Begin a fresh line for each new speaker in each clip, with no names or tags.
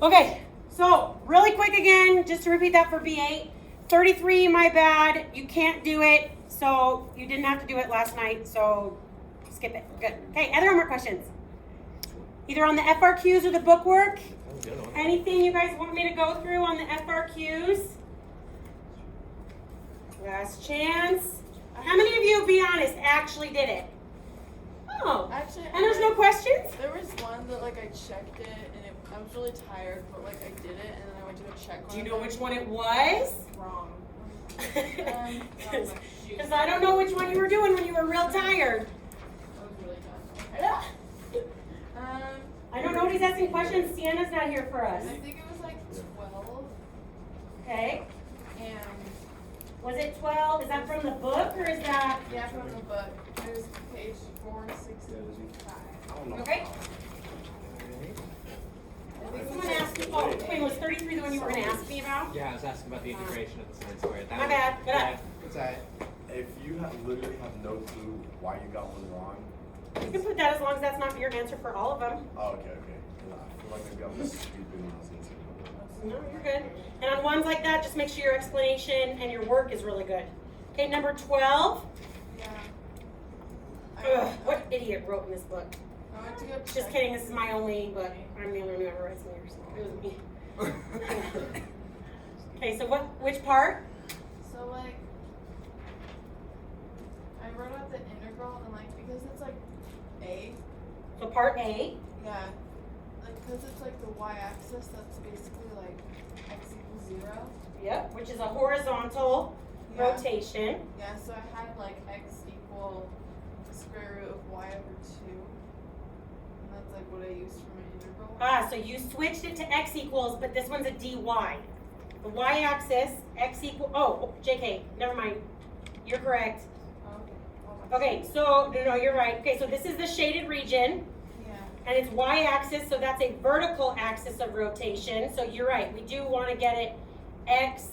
Okay, so really quick again, just to repeat that for B8. 33, my bad. You can't do it. So you didn't have to do it last night. So skip it. Good. Okay, other homework questions? Either on the FRQs or the bookwork? Anything you guys want me to go through on the FRQs? Last chance. How many of you, be honest, actually did it? Oh,
Actually,
and there's no questions?
There was one that like I checked it and I was really tired, but like I did it and then I went to go check.
Do you know which one it was?
Wrong.
Because I don't know which one you were doing when you were real tired.
I was really tired.
I don't know nobody's asking questions. Sienna's not here for us.
I think it was like 12.
Okay.
And
Was it 12? Is that from the book or is that?
yeah, from the book. It was page 465.
Okay. Someone asked me. Oh, wait, was 33 the one you were going to ask me about?
Yeah, I was asking about the integration of the sine squared.
My bad. Good up.
It's alright.
If you literally have no clue why you got one wrong.
You can put that as long as that's not your answer for all of them.
Oh, okay. I feel like maybe I'm just stupid when I was answering.
No, you're good. And on ones like that, just make sure your explanation and your work is really good. Okay, number 12.
Yeah.
Ugh, what idiot wrote in this book?
I went to go check.
Just kidding, this is my only book. I'm the only one who ever writes in yours. It was me. Okay, so which part?
So like, I wrote out the integral and like because it's like a.
So part A.
Yeah. Like because it's like the y-axis, that's basically like x equals 0.
Yep, which is a horizontal
Yeah.
rotation.
Yeah. So I had like x equal square root of y over 2. And that's like what I used for my integral.
Ah, so you switched it to x equals, but this one's a dy. The y-axis, x equal. Oh, JK, never mind. You're correct. Okay, so no, you're right. Okay, so this is the shaded region,
Yeah.
and it's y-axis, so that's a vertical axis of rotation. So you're right. We do want to get it x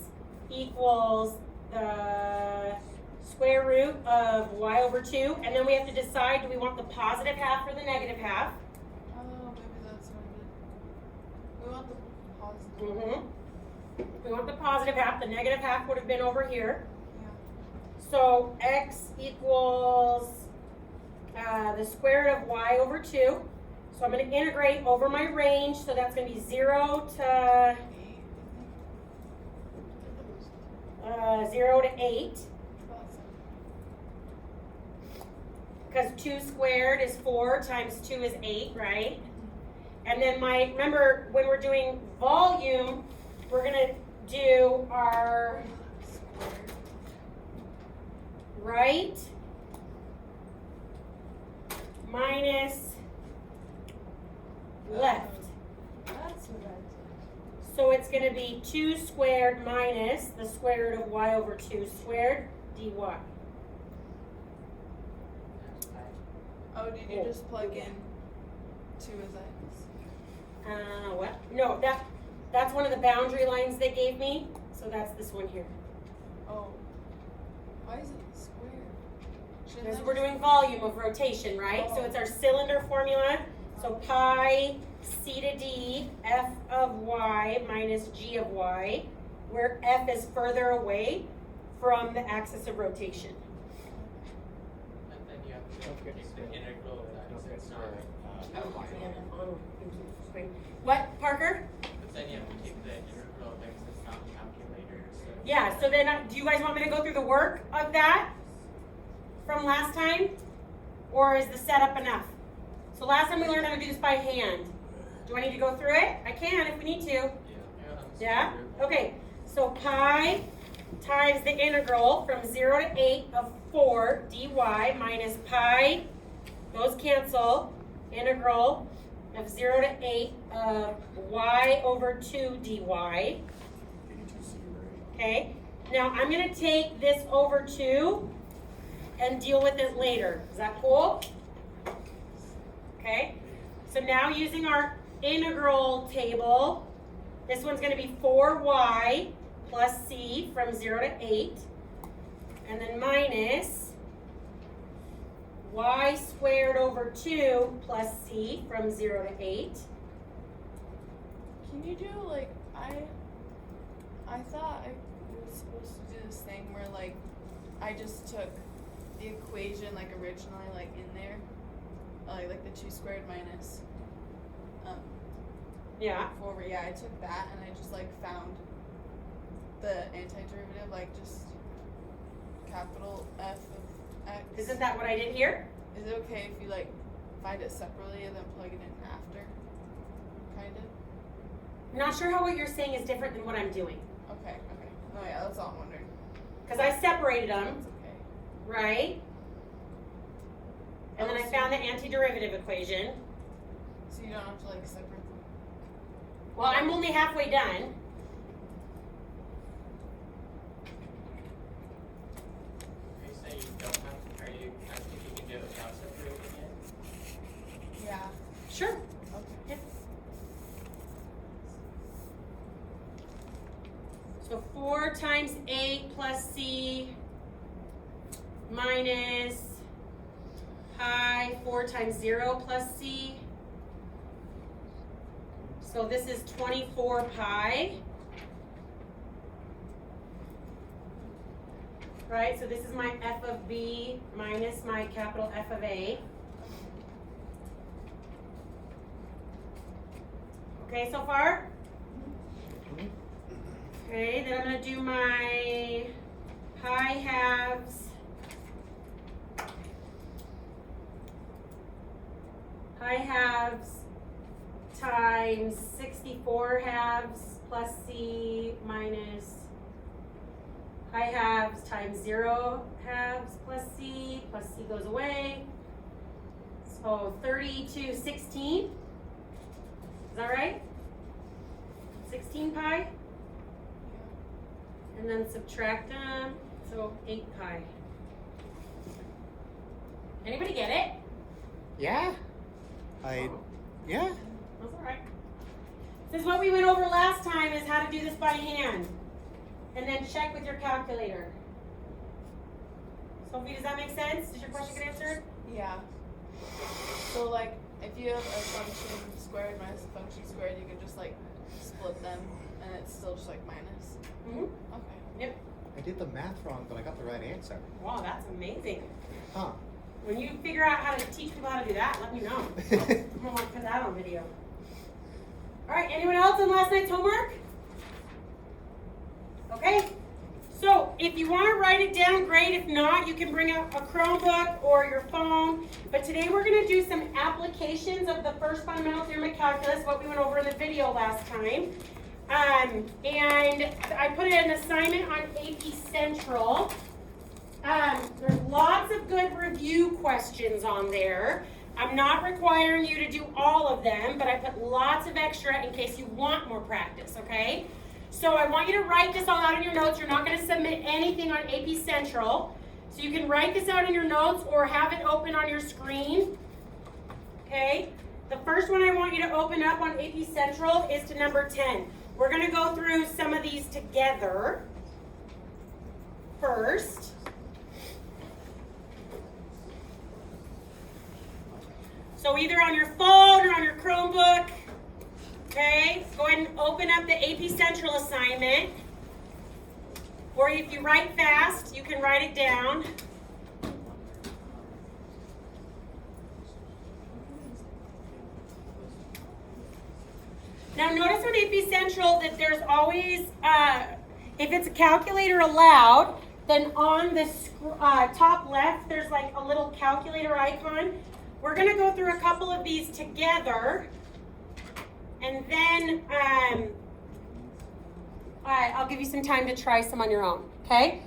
equals the square root of y over 2, and then we have to decide, do we want the positive half or the negative half?
Oh, maybe that's what it is. We want the positive.
Mm-hmm. We want the positive half. The negative half would have been over here.
Yeah.
So x equals the square root of y over 2. So I'm going to integrate over my range. So that's going to be 0 to 0 to 8. Because 2 squared is 4 times 2 is 8, right? And then remember when we're doing volume, we're going to do our right minus left.
That's what I did.
So it's going to be 2 squared minus the square root of y over 2 squared dy.
Oh, did you just plug in 2 as x?
What? No, that's one of the boundary lines they gave me. So that's this one here.
Oh. Why is it square? Shouldn't
Because
that
we're
just-
doing volume of rotation, right? So it's our cylinder formula. So pi c to d f of y minus g of y, where f is further away from the axis of rotation.
And then you have to take the integral of that, so it's not
What, Parker?
but then you have to take the integral of x, it's not calculator, so.
Yeah, so then do you guys want me to go through the work of that from last time? Or is the setup enough? So last time we learned how to do this by hand. Do I need to go through it? I can if we need to. Yeah? Okay, so pi times the integral from 0 to 8 of 4 dy minus pi, those cancel, integral of 0 to 8 of y over 2 dy.
82C, right?
Okay, now I'm going to take this over 2 and deal with it later. Is that cool? Okay, so now using our integral table, this one's going to be 4y plus c from 0 to 8, and then minus y squared over 2 plus c from 0 to 8.
Can you Can you do like I thought I was supposed to do this thing where like I just took the equation like originally like in there, like the 2 squared minus
Yeah.
4 over. Yeah, I took that and I just like found the antiderivative, like just capital F of x.
Isn't that what I did here?
Is it okay if you like find it separately and then plug it in after? Kind of.
I'm not sure how what you're saying is different than what I'm doing.
Okay. Oh yeah, that's all I'm wondering.
Because I separated them,
It's okay.
right? And then I found the antiderivative equation.
So you don't have to like separate them.
Well, I'm only halfway done.
Are you saying you don't have, are you asking if you can do it without separating it?
Yeah.
Sure.
Okay.
Yep. So 4 times 8 plus c minus pi 4 times 0 plus c. So this is 24 pi. Right, so this is my f of b minus my capital F of a. Okay, so far? Okay, then I'm going to do my pi halves. Pi halves times 64 halves plus c minus pi halves times 0 halves plus c goes away. So 32/16. Is that right? 16 pi? And then subtract them, so 8 pi. Anybody get it?
Yeah. Yeah.
That's all right. This is what we went over last time, is how to do this by hand. And then check with your calculator. Sophie, does that make sense? Did your question get answered?
Yeah. So like if you have a function squared minus a function squared, you can just like split them and it's still just like minus.
Mm-hmm.
Okay.
Yep.
I did the math wrong, but I got the right answer.
Wow, that's amazing.
Huh.
When you figure out how to teach people how to do that, let me know. I'm gonna want to put that on video. All right, anyone else on last night's homework? Okay, so if you want to write it down, great. If not, you can bring out a Chromebook or your phone. But today we're going to do some applications of the first fundamental theorem of calculus, what we went over in the video last time. And I put an assignment on AP Central. There's lots of good review questions on there. I'm not requiring you to do all of them, but I put lots of extra in case you want more practice, okay? So I want you to write this all out in your notes. You're not going to submit anything on AP Central. So you can write this out in your notes or have it open on your screen, okay? The first one I want you to open up on AP Central is to number 10. We're going to go through some of these together first. So either on your phone or on your Chromebook, okay, go ahead and open up the AP Central assignment. Or if you write fast, you can write it down. Now notice on AP Central that there's always, if it's a calculator allowed, then on the top left, there's like a little calculator icon. We're going to go through a couple of these together, and then I'll give you some time to try some on your own, okay?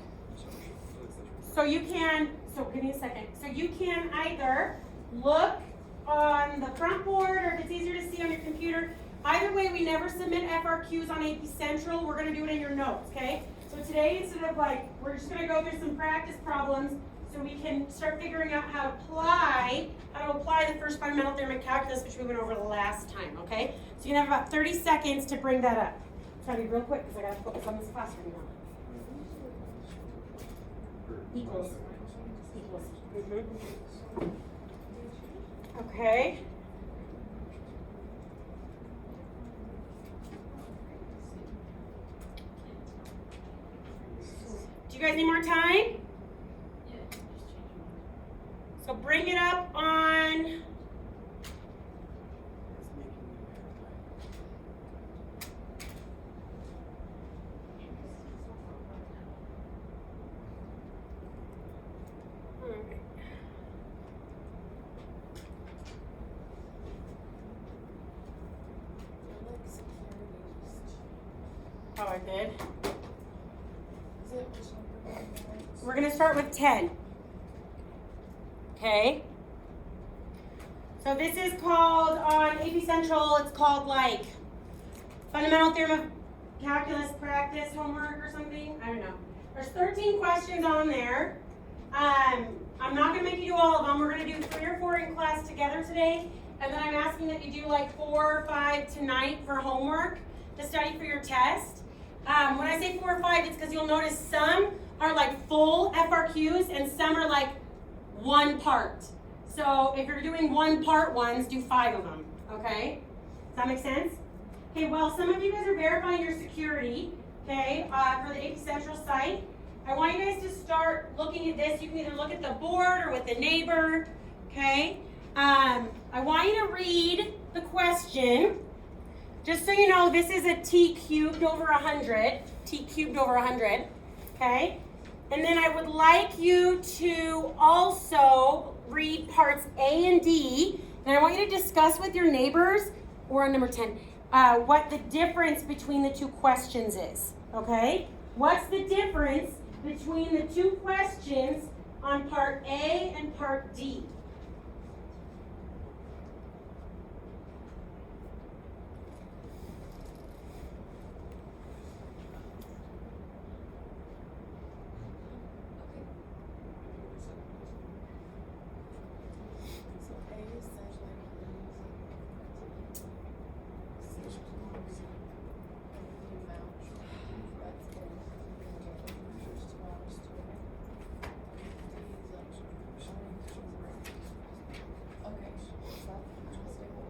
So you can, give me a second. So you can either look on the front board, or if it's easier to see on your computer. Either way, we never submit FRQs on AP Central. We're going to do it in your notes, okay? So today, instead of we're just going to go through some practice problems so we can start figuring out how to apply the first fundamental theorem of calculus, which we went over the last time, okay? So you can have about 30 seconds to bring that up. Try to be real quick because I got to focus on this classroom now. Equals. Mm-hmm. Okay. Do you guys need more time? So bring it up on. Oh, I did. We're gonna start with 10. Okay. So this is called on AP Central. It's called like Fundamental Theorem of Calculus Practice homework or something. I don't know. There's 13 questions on there. I'm not gonna make you do all of them. We're gonna do 3 or 4 in class together today, and then I'm asking that you do like 4 or 5 tonight for homework to study for your test. When I say 4 or 5, it's because you'll notice some are like full FRQs and some are like one part. So if you're doing one part ones, do 5 of them, okay? Does that make sense? Okay, well, some of you guys are verifying your security, okay, for the AP Central site. I want you guys to start looking at this. You can either look at the board or with the neighbor, okay? I want you to read the question. Just so you know, this is a t cubed over 100, t cubed over 100, okay? And then I would like you to also read parts A and D, and I want you to discuss with your neighbors, or on number 10, what the difference between the 2 questions is, okay? What's the difference between the 2 questions on part A and part D?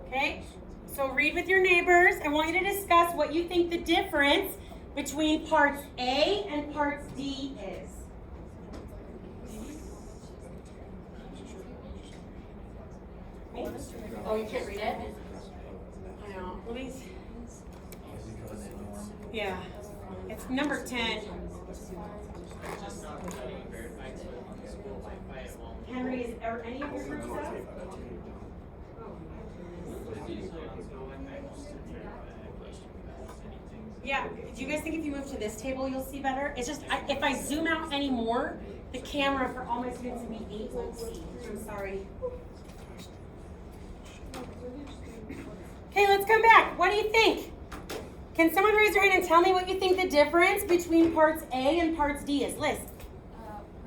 Okay, so read with your neighbors. I want you to discuss what you think the difference between parts A and parts D is. Oh, you can't read it? I know. Let me see. Yeah, it's number 10.
Just not studying verified, so on school Wi-Fi it won't.
Henry, is there any of your groups up?
It's usually on school Wi-Fi, it won't verify question without anything.
Yeah, do you guys think if you move to this table you'll see better? It's just, if I zoom out any more, the camera for all my students in B8 won't see. I'm sorry. Okay, let's come back. What do you think? Can someone raise their hand and tell me what you think the difference between parts A and parts D is? Liz.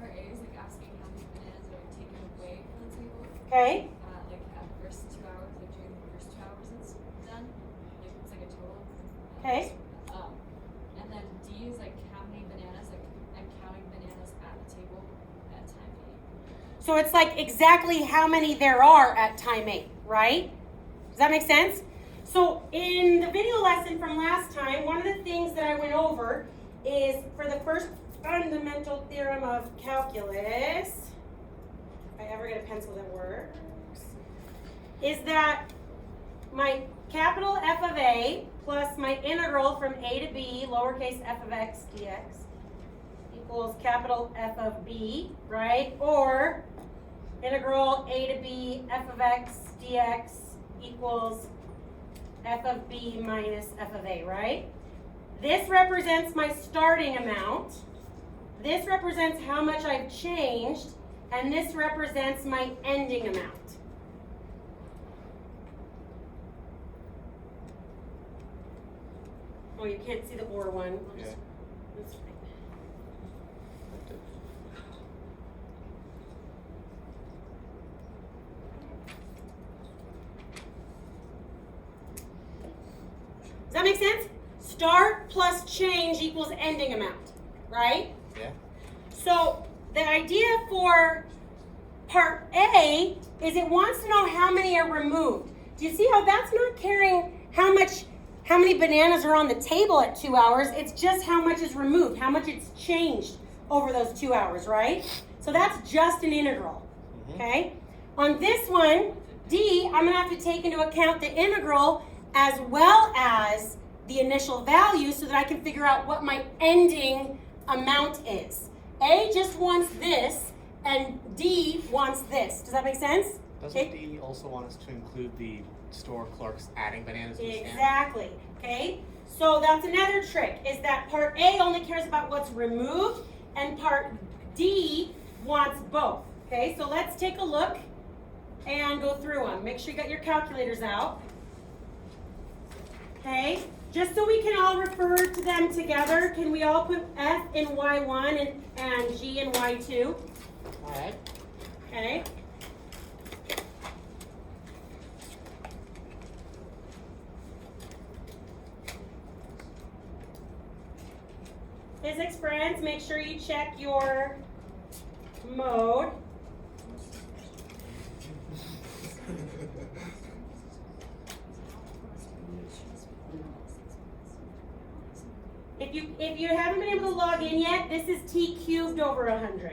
Part A is like asking how many bananas are taken away from the table.
Okay.
Like at the first 2 hours, like during the first 2 hours it's done. Like it's like a total.
Okay.
And then D is like how many bananas, like I'm counting bananas at the table at time 8.
So it's like exactly how many there are at time 8, right? Does that make sense? So in the video lesson from last time, one of the things that I went over is for the first fundamental theorem of calculus, if I ever get a pencil that works, is that my capital F of A plus my integral from A to B, lowercase f of x dx, equals capital F of B, right? Or integral A to B f of x dx equals f of b minus f of a, right? This represents my starting amount. This represents how much I've changed. And this represents my ending amount. Oh, you can't see the or one.
Yeah.
That's fine. Does that make sense? Start plus change equals ending amount, right?
Yeah.
So the idea for part A is it wants to know how many are removed. Do you see how that's not caring how many bananas are on the table at 2 hours? It's just how much is removed, how much it's changed over those 2 hours, right? So that's just an integral, okay? On this one, D, I'm gonna have to take into account the integral as well as the initial value so that I can figure out what my ending amount is. A just wants this, and D wants this. Does that make sense?
Doesn't D also want us to include the store clerks adding bananas to the stand?
Exactly, okay? So that's another trick, is that part A only cares about what's removed, and part D wants both, okay? So let's take a look and go through them. Make sure you got your calculators out. Okay, just so we can all refer to them together, can we all put F in Y1 and G in Y2?
All right.
Okay. Physics friends, make sure you check your mode. If you haven't been able to log in yet, this is T cubed over 100.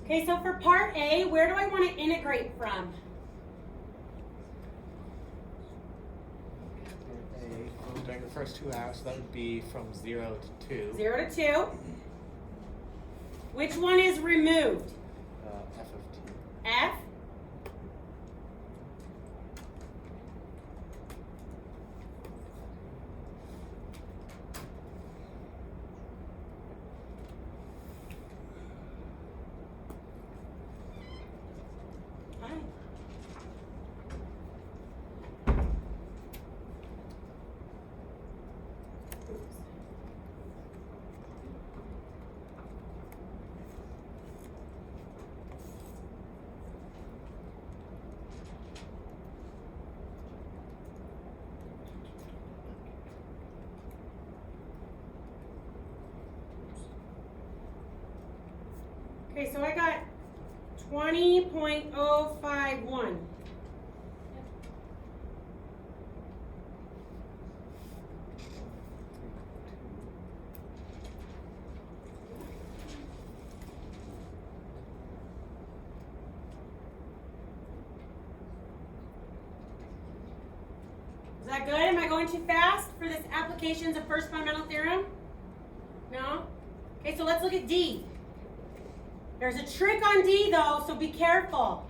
Okay, so for part A, where do I want to integrate from?
During the first 2 hours, so that would be from 0 to 2.
0 to 2. Which one is removed?
F of T.
F. Okay, so I got 20.051. Is that good? Am I going too fast for this applications of first fundamental theorem? No? Okay, so let's look at D. There's a trick on D though, so be careful.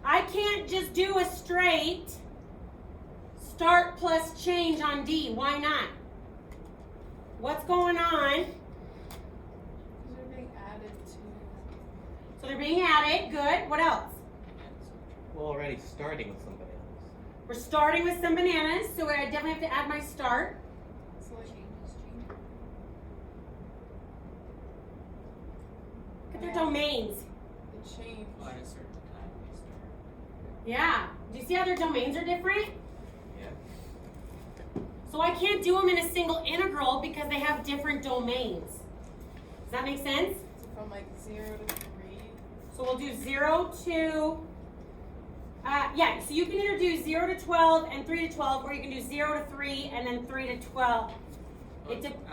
I can't just do a straight start plus change on D. Why not? What's going on?
They're being added to.
So they're being added. Good. What else?
We're already starting with somebody else.
We're starting with some bananas, so I definitely have to add my start.
So like
Look at their domains.
the change.
At a certain time we start.
Yeah. Do you see how their domains are different?
Yeah.
So I can't do them in a single integral because they have different domains. Does that make sense?
So from like 0 to 3.
So we'll do 0 to, yeah, so you can either do 0 to 12 and 3 to 12, or you can do 0 to 3 and then 3 to 12. It
Time 80.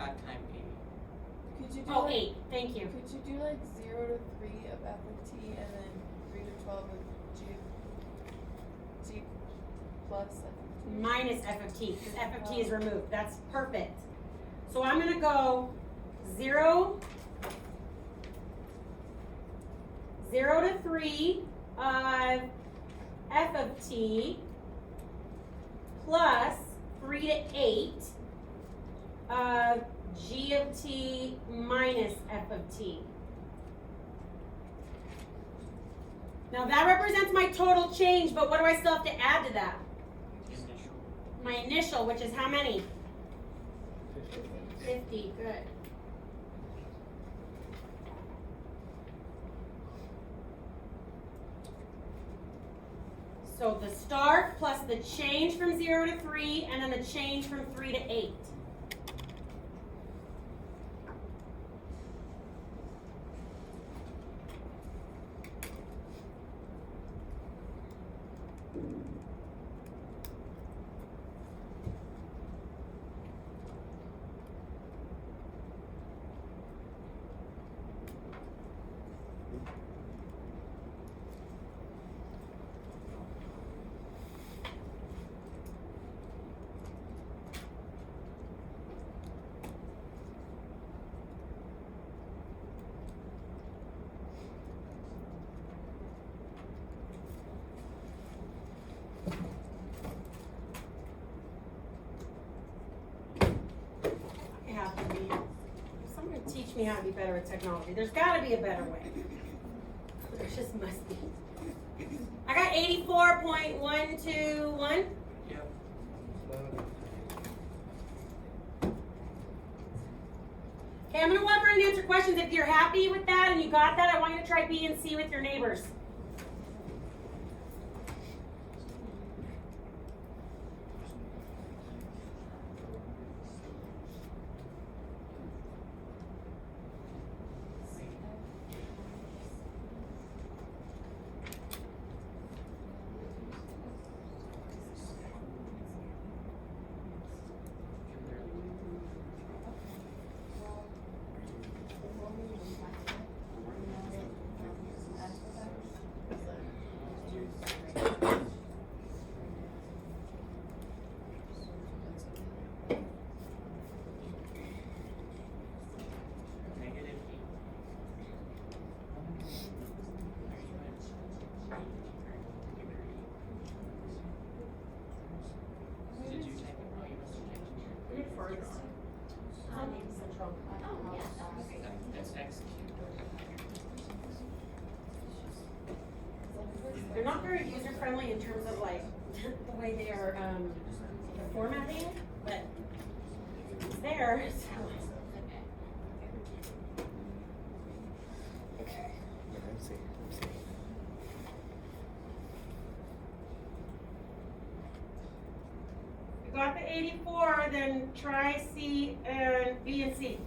Could you do
Oh,
like,
8, thank you.
Could you do like 0 to 3 of f of t and then 3 to 12 of g plus f of t?
Minus f of t, because f of t is removed. That's perfect. So I'm going to go 0 to 3 of f of t plus 3 to 8 of g of t minus f of t. Now that represents my total change, but what do I still have to add to that?
Initial.
My initial, which is how many? 50, good. So the start plus the change from 0 to 3, and then the change from 3 to 8. Have to be. Someone teach me how to be better at technology. There's got to be a better way. There just must be. I got 84.121.
Yep.
Okay, I'm going to walk around and answer questions. If you're happy with that and you got that, I want you to try B and C with your neighbors.
Negative 8. Did you type it wrong? You must have typed in your
First. Central.
That's X cubed.
They're not very user friendly in terms of like the way they are formatting it, but it's there. So.
Okay. Let's see.
You got the 84, then try C and B and C.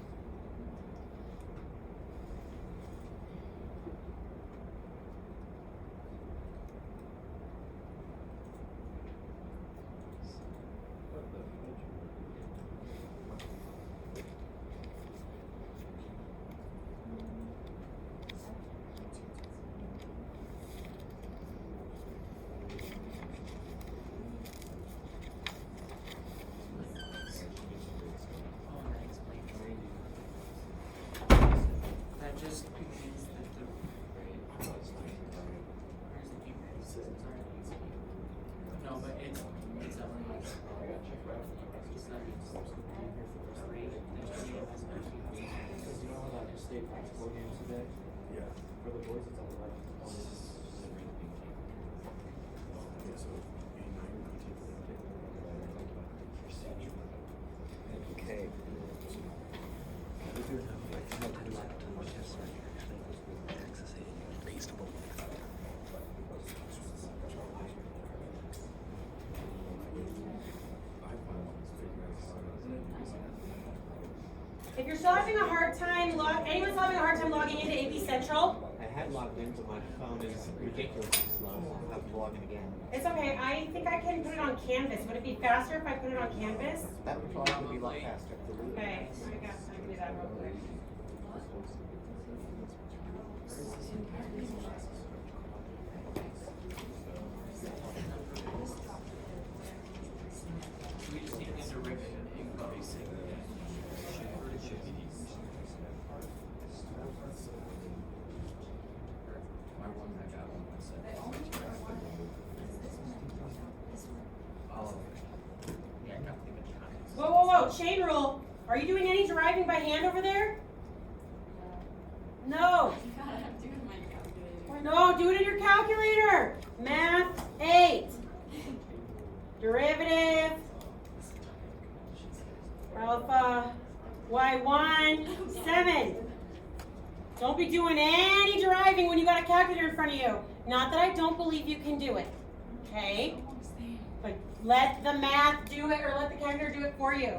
Oh, that explains it. That just means that the where's the B rate? Sorry. No, but it's a it's not the rate. There's no investment.
Because you know how that state basketball games today?
Yeah.
For the boys, it's all like
Okay.
If you're still having a hard time, anyone's having a hard time logging into AP Central,
I had logged in, but my phone is ridiculously slow. I'll have to log in again.
it's okay. I think I can put it on Canvas. Would it be faster if I put it on Canvas?
That would probably be a lot faster.
Okay, I guess I can do that real quick.
We just need to rip it basic.
My one I got on my set.
Oh. Yeah, I got the comments.
Whoa, whoa, whoa, chain rule. Are you doing any deriving by hand over there? No.
God, I'm doing my calculator.
Why No, do it in your calculator. Math 8. Derivative. Alpha y1 7. Don't be doing any deriving when you got a calculator in front of you. Not that I don't believe you can do it. Okay? But let the math do it or let the calculator do it for you.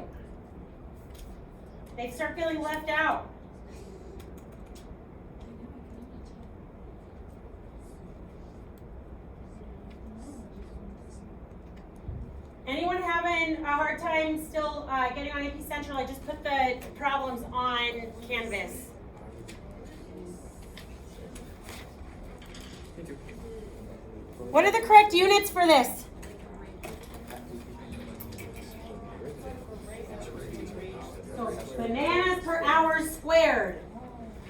They start feeling left out. Anyone having a hard time still getting on AP Central? I just put the problems on Canvas. What are the correct units for this? So bananas per hour squared.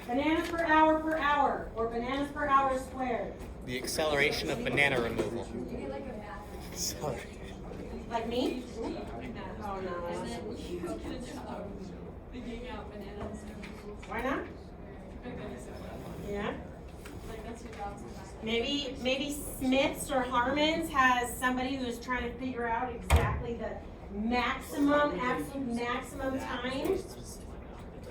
Bananas per hour, or bananas per hour squared.
The acceleration of banana removal.
You get like a math.
Acceleration.
Like me? Oh
And
no.
then you get a job figuring out bananas.
Why not? Yeah.
Like that's your job sometimes.
Maybe Smith's or Harmon's has somebody who's trying to figure out exactly the absolute maximum time,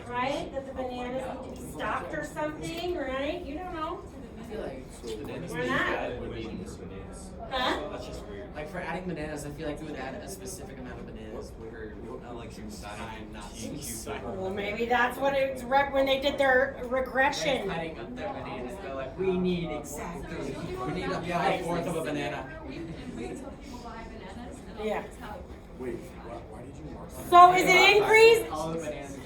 right? That the bananas need to be stocked or something, right? You don't know.
I feel like bananas
Why not?
Added would be for bananas.
Huh?
That's just weird.
Like for adding bananas, I feel like we would add a specific amount of bananas per like time, not
Well, maybe that's what it's when they did their regression.
cutting up their bananas. They're like, we need exactly. We need a fourth of a banana.
And wait till people buy bananas and
Yeah.
I'll tell you.
Wait, why did you mark that?
So is it increased?
All the bananas.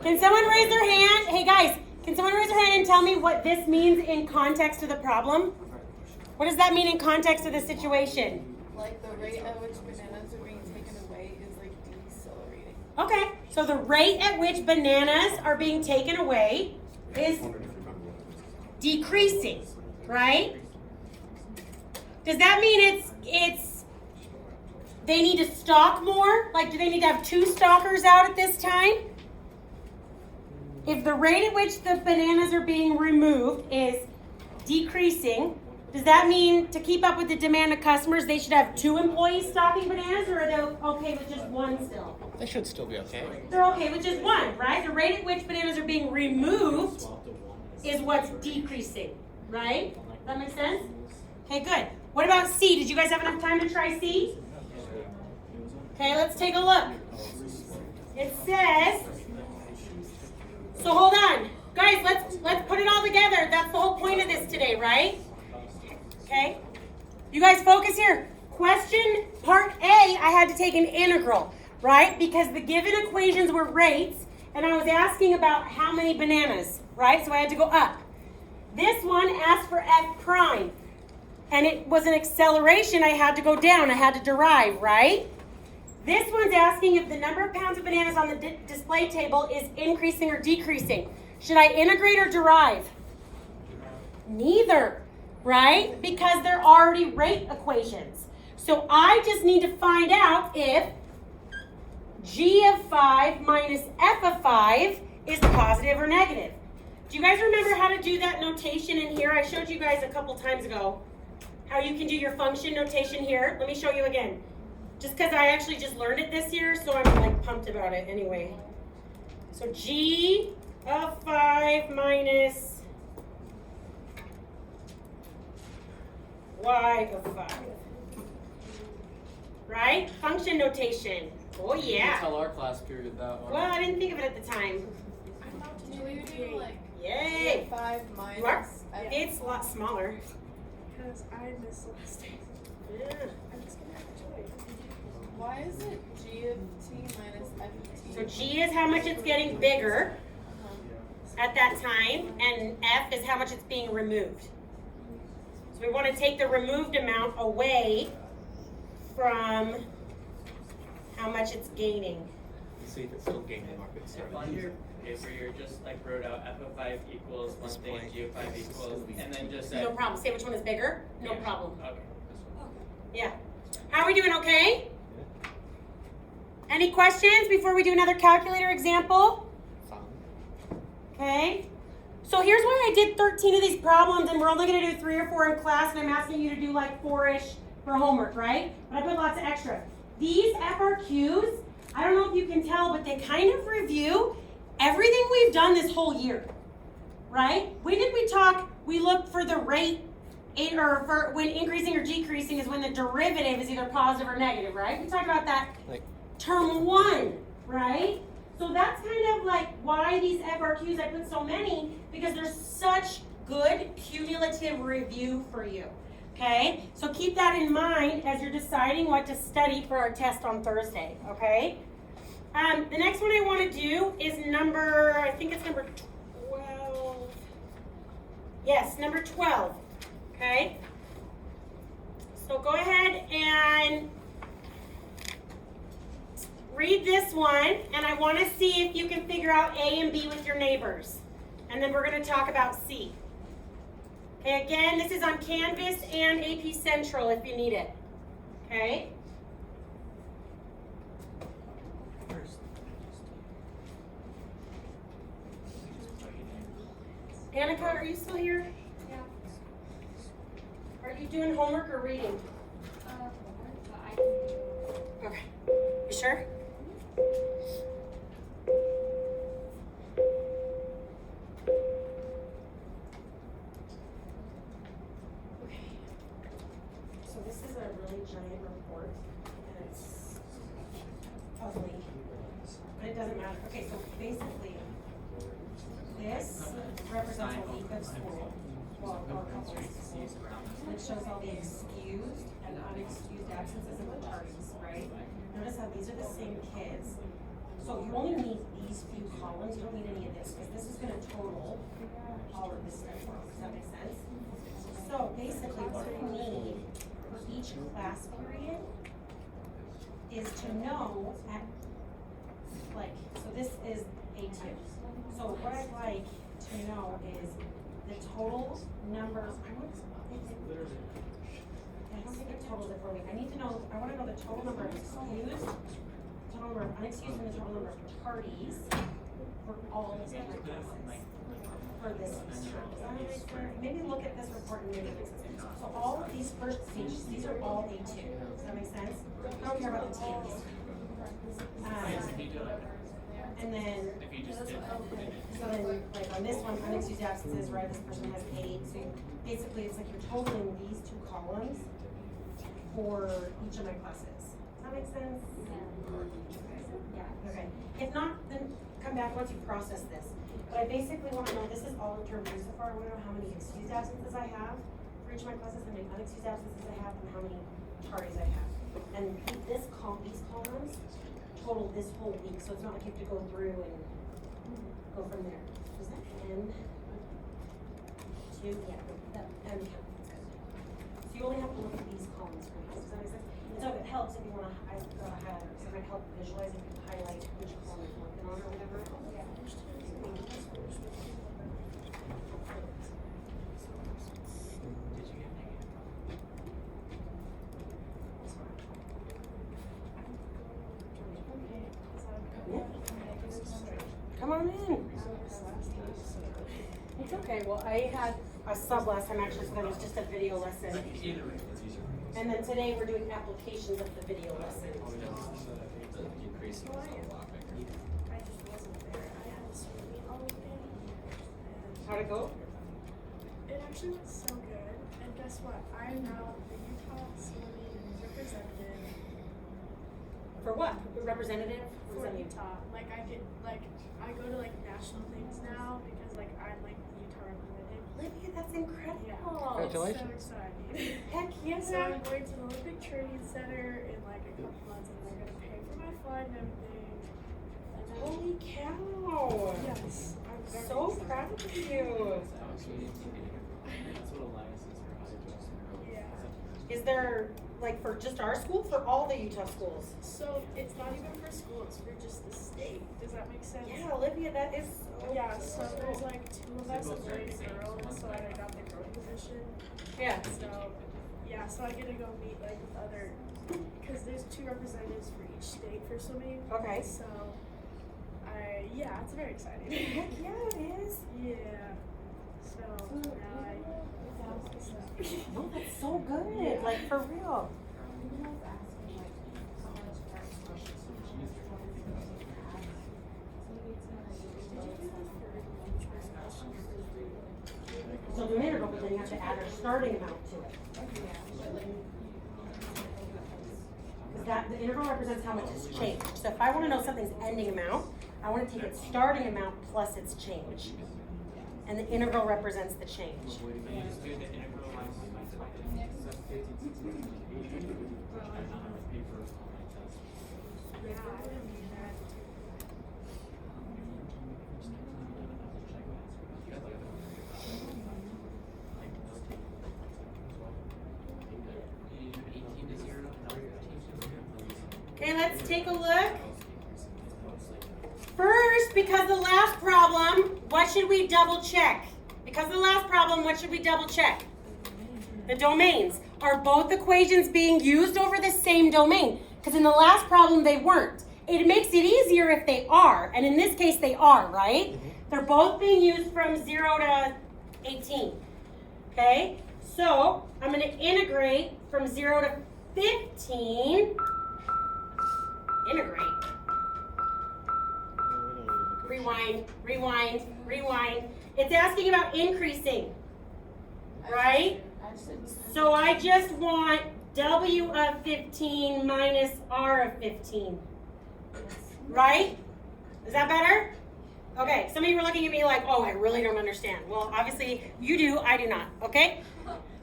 Can someone raise their hand? Hey guys, can someone raise their hand and tell me what this means in context of the problem? What does that mean in context of the situation?
Like the rate at which bananas are being taken away is like decelerating.
Okay, so the rate at which bananas are being taken away is decreasing, right? Does that mean it's they need to stock more? Like, do they need to have 2 stockers out at this time? If the rate at which the bananas are being removed is decreasing, does that mean to keep up with the demand of customers, they should have 2 employees stocking bananas, or are they okay with just 1 still?
They should still be okay.
They're okay with just 1, right? The rate at which bananas are being removed is what's decreasing, right? That makes sense? Okay, good. What about C? Did you guys have enough time to try C? Okay, let's take a look. It says, so hold on. Guys, let's put it all together. That's the whole point of this today, right? Okay? You guys focus here. Question part A, I had to take an integral, right? Because the given equations were rates, and I was asking about how many bananas, right? So I had to go up. This one asked for F prime, and it was an acceleration. I had to go down. I had to derive, right? This one's asking if the number of pounds of bananas on the display table is increasing or decreasing. Should I integrate or derive? Neither, right? Because they're already rate equations. So I just need to find out if G of 5 minus F of 5 is positive or negative. Do you guys remember how to do that notation in here? I showed you guys a couple times ago how you can do your function notation here. Let me show you again. Just because I actually just learned it this year, so I'm like pumped about it anyway. So G of 5 minus Y of 5. Right? Function notation. Oh yeah.
Tell our class period that one.
Well, I didn't think of it at the time.
Do we do like
Yay!
5
You are?
minus F?
It's a lot smaller.
Because I missed last time.
Yeah.
I'm just gonna have to wait.
Why is it G of T minus F of T?
So G is how much it's getting bigger at that time, and F is how much it's being removed. So we want to take the removed amount away from how much it's gaining.
Let's see if it's still gaining market
If on your paper you're just like wrote out f of 5 equals one thing,
Display.
g of 5 equals, and then just said.
No problem. Say which one is bigger. No
Yeah.
problem.
Okay.
Yeah. How are we doing? Okay? Any questions before we do another calculator example?
Fine.
Okay. So here's why I did 13 of these problems, and we're only gonna do 3 or 4 in class, and I'm asking you to do like 4-ish for homework, right? But I put lots of extra. These FRQs, I don't know if you can tell, but they kind of review everything we've done this whole year, right? When did we talk? We looked for the rate, or for when increasing or decreasing is when the derivative is either positive or negative, right? We talked about that term 1, right? So that's kind of like why these FRQs, I put so many, because there's such good cumulative review for you, okay? So keep that in mind as you're deciding what to study for our test on Thursday, okay? The next one I want to do is I think it's number 12. Yes, number 12, okay? So go ahead and read this one, and I want to see if you can figure out A and B with your neighbors. And then we're going to talk about C. Okay, again, this is on Canvas and AP Central if you need it. Okay? Annika, are you still here?
Yeah.
Are you doing homework or reading?
But I can
Okay. You sure? Okay. So this is a really giant report, and it's ugly, but it doesn't matter. Okay, so basically, this represents a week of school, well, or a couple weeks of school. It shows all the excused and unexcused absences and the parties, right? Notice how these are the same kids. So you only need these few columns, you don't need any of this, because this is gonna total all of this stuff. Does that make sense? So basically, what we need for each class period is to know at, like, so this is A2. So what I'd like to know is the total number, I don't think it totals it for me. I need to know, I wanna know the total number of excused, total number of unexcused, and the total number of tardies for all of the different classes for this term. Does that make sense? Maybe look at this report and maybe it makes sense. So all of these first pages, these are all A2. Does that make sense? I don't care about the T's.
If you do it,
And then,
if you just did it.
so then, like on this one, unexcused absences, right, this person has 8. So basically, it's like you're totaling these 2 columns for each of my classes. Does that make sense? Yeah. Okay. If not, then come back once you process this. But I basically want to know, this is all in terms of so far, I want to know how many excused absences I have for each of my classes, how many unexcused absences I have, and how many tardies I have. And these columns total this whole week, so it's not like you have to go through and go from there. Is that N? 2? Yeah, that N count. So you only have to look at these columns for these. Does that make sense? And so if it helps, if you want to highlight, so it might help visualize if you highlight which column you're working on or whatever. Yeah.
Did you get negative?
Come on in. It's okay. Well, I had a sub last time actually, so that was just a video lesson.
Either way, it's easier.
And then today we're doing applications of the video lesson.
The decreasing is a lot bigger.
I just wasn't there. I had swimming all weekend.
How'd it go?
It actually went so good. And guess what? I am now the Utah swimming representative
For what? Representative? What does
for
that mean?
Utah. Like I get I go to like national things now because like I'm like the Utah representative.
Olivia, that's incredible.
Yeah.
Congratulations.
It's so exciting.
Heck yeah.
So I'm going to the Olympic Training Center in like a couple months, and they're gonna pay for my flight and everything. And then,
Holy cow.
yes, I'm very
So
excited.
proud of you.
That's what Elias is for high.
Yeah.
Is there, like, for just our school? For all the Utah schools?
So it's not even for school; it's for just the state. Does that make sense?
Yeah, Olivia, that is so
Yeah. So there's like 2 of us, a
both
boy and a
start
girl,
the
and
same.
so I got the girl position.
Yeah.
So yeah, so I get to go meet like with other, because there's 2 representatives for each state for swimming.
Okay.
So yeah, it's very exciting.
Heck yeah, it is.
Yeah. So now I
No, that's so good. Like for real. So do an integral, but then you have to add our starting amount to it. Because that the integral represents how much it's changed. So if I want to know something's ending amount, I want to take its starting amount plus its change. And the integral represents the change.
Can you just do the integral line?
yeah, I didn't mean that.
You do 18 to 0, no 15 to 0.
Okay, let's take a look. First, because the last problem, what should we double check? Because of the last problem, what should we double check? The domains. Are both equations being used over the same domain? Because in the last problem, they weren't. It makes it easier if they are, and in this case, they are, right? They're both being used from 0 to 18. Okay, so I'm going to integrate from 0 to 15. Integrate. Rewind, rewind, rewind. It's asking about increasing, right? So I just want W of 15 minus R of 15, right? Is that better? Okay, some of you were looking at me like, oh, I really don't understand. Well, obviously you do, I do not, okay?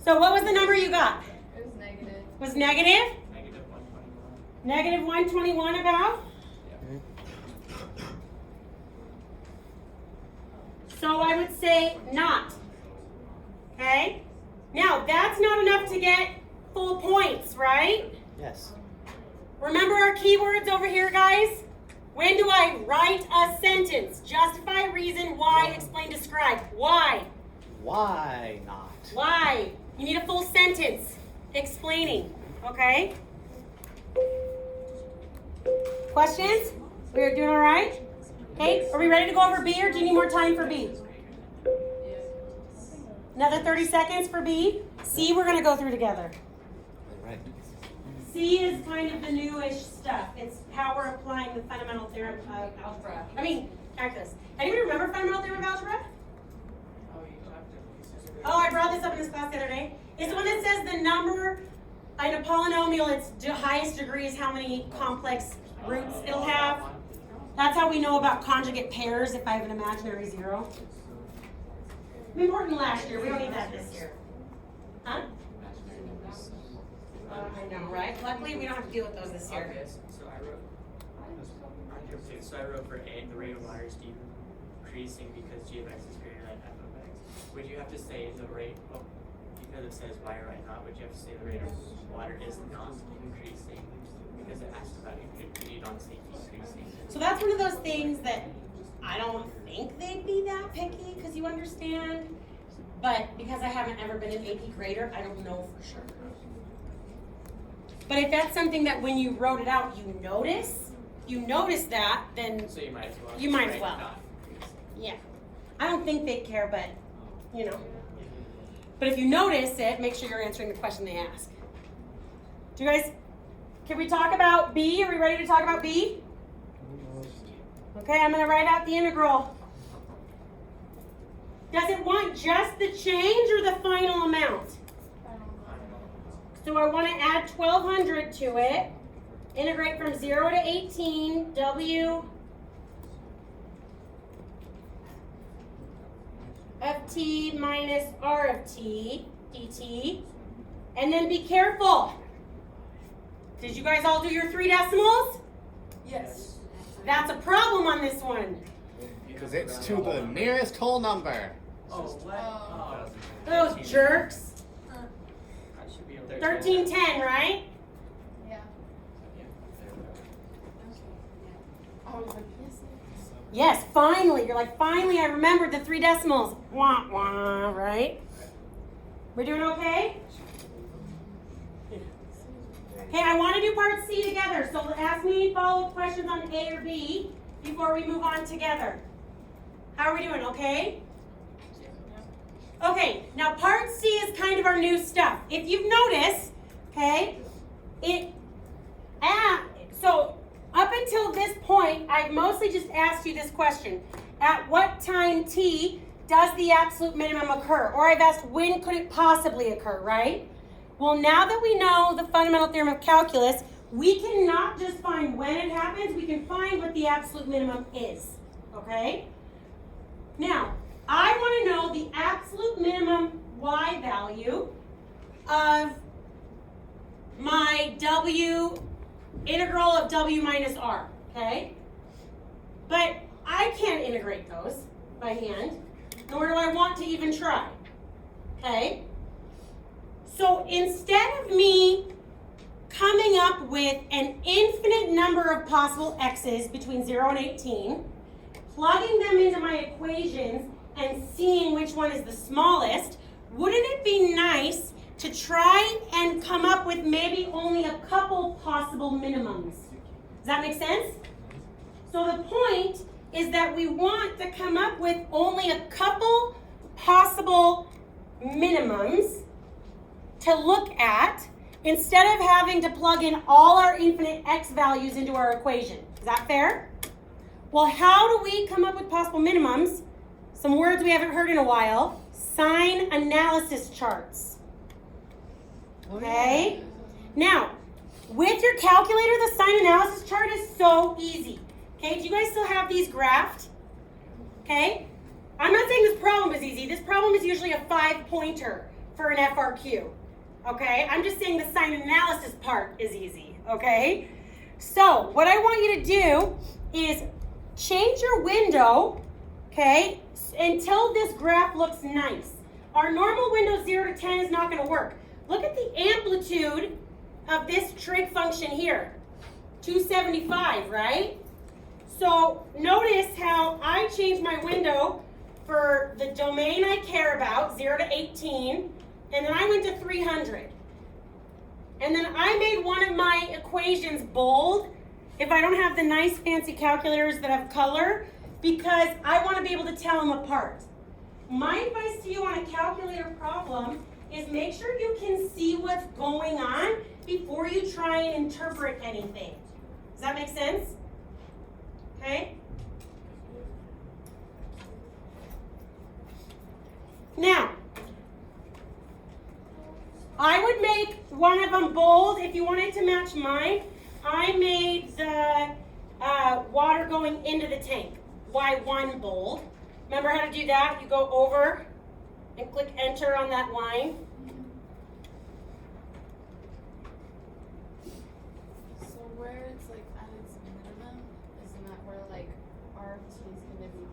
So what was the number you got?
It was negative.
Was negative?
Negative 121.
Negative 121 about? So I would say not. Okay? Now, that's not enough to get full points, right?
Yes.
Remember our keywords over here, guys? When do I write a sentence? Justify, reason, why, explain, describe. Why?
Why not?
Why? You need a full sentence explaining, okay? Questions? We're doing all right? Okay, are we ready to go over B, or do you need more time for B? Another 30 seconds for B. C, we're going to go through together.
Right.
C is kind of the newish stuff. It's how we're applying the fundamental theorem of algebra. Calculus. Anybody remember fundamental theorem of algebra?
Oh, you talked to
Oh, I brought this up in this class the other day. It's the one that says the number in a polynomial, its highest degree is how many complex roots it'll have. That's how we know about conjugate pairs if I have an imaginary zero. Important last year. We don't need that this year. Huh? I know, right? Luckily, we don't have to deal with those this year.
Okay, so I wrote. Okay, so I wrote for A, the rate of water is decreasing because g of x is greater than f of x. Would you have to say the rate? Well, because it says why or why not? Would you have to say the rate of water is not increasing because it asked about increasing? You don't say decreasing.
So that's one of those things that I don't think they'd be that picky because you understand. But because I haven't ever been an AP grader, I don't know for sure. But if that's something that when you wrote it out, you notice that, then
So you might as well.
You might as
write
well.
not.
yeah. I don't think they'd care, but, you know. But if you notice it, make sure you're answering the question they ask. Do you guys, can we talk about B? Are we ready to talk about B? Okay, I'm going to write out the integral. Does it want just the change or the final amount? So I want to add 1,200 to it. Integrate from 0 to 18, W of t minus R of t, dt. And then be careful. Did you guys all do your 3 decimals?
Yes.
That's a problem on this one.
Because it's to the nearest whole number.
Oh, what? Oh.
Those jerks.
That should be a
1310, right?
Yeah. I was like,
Yes, finally. You're like, finally, I remembered the 3 decimals. Wah, wah, right? We're doing okay? Okay, I want to do part C together. So ask me follow-up questions on A or B before we move on together. How are we doing, okay? Okay, now part C is kind of our new stuff. If you've noticed, okay, so up until this point, I've mostly just asked you this question. At what time t does the absolute minimum occur? Or I've asked when could it possibly occur, right? Well, now that we know the fundamental theorem of calculus, we can not just find when it happens, we can find what the absolute minimum is, okay? Now, I want to know the absolute minimum y value of my w, integral of w minus r, okay? But I can't integrate those by hand, nor do I want to even try, okay? So instead of me coming up with an infinite number of possible x's between 0 and 18, plugging them into my equations and seeing which one is the smallest, wouldn't it be nice to try and come up with maybe only a couple possible minimums? Does that make sense? So the point is that we want to come up with only a couple possible minimums to look at instead of having to plug in all our infinite x values into our equation. Is that fair? Well, how do we come up with possible minimums? Some words we haven't heard in a while. Sign analysis charts. Okay? Now, with your calculator, the sign analysis chart is so easy. Okay, do you guys still have these graphed? Okay? I'm not saying this problem is easy. This problem is usually a 5-pointer for an FRQ. Okay? I'm just saying the sign analysis part is easy. Okay? So, what I want you to do is change your window, okay, until this graph looks nice. Our normal window 0 to 10 is not going to work. Look at the amplitude of this trig function here. 275, right? So notice how I changed my window for the domain I care about, 0 to 18, and then I went to 300. And then I made one of my equations bold if I don't have the nice fancy calculators that have color, because I want to be able to tell them apart. My advice to you on a calculator problem is make sure you can see what's going on before you try and interpret anything. Does that make sense? Okay? Now, I would make one of them bold if you wanted to match mine. I made the water going into the tank. Y1 bold. Remember how to do that? You go over and click enter on that line.
So where it's like at its minimum, isn't that where like RT is going to be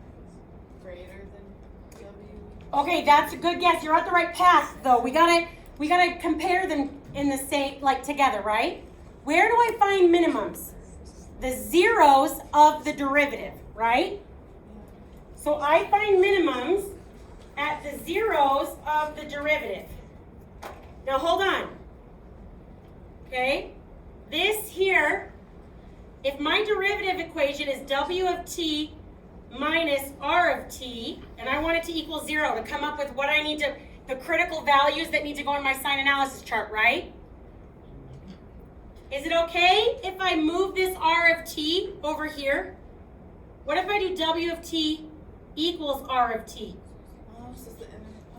greater than W?
Okay, that's a good guess. You're at the right path though. We gotta compare them in the same, like together, right? Where do I find minimums? The zeros of the derivative, right? So I find minimums at the zeros of the derivative. Now hold on. Okay? This here, if my derivative equation is W of t minus R of t, and I want it to equal 0 to come up with what I need to, the critical values that need to go in my sign analysis chart, right? Is it okay if I move this R of t over here? What if I do W of t equals R of t?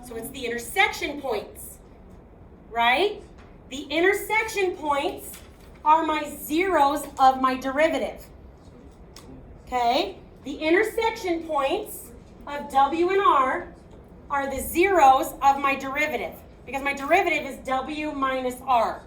So it's the intersection points, right? The intersection points are my zeros of my derivative. Okay? The intersection points of W and R are the zeros of my derivative, because my derivative is W minus R.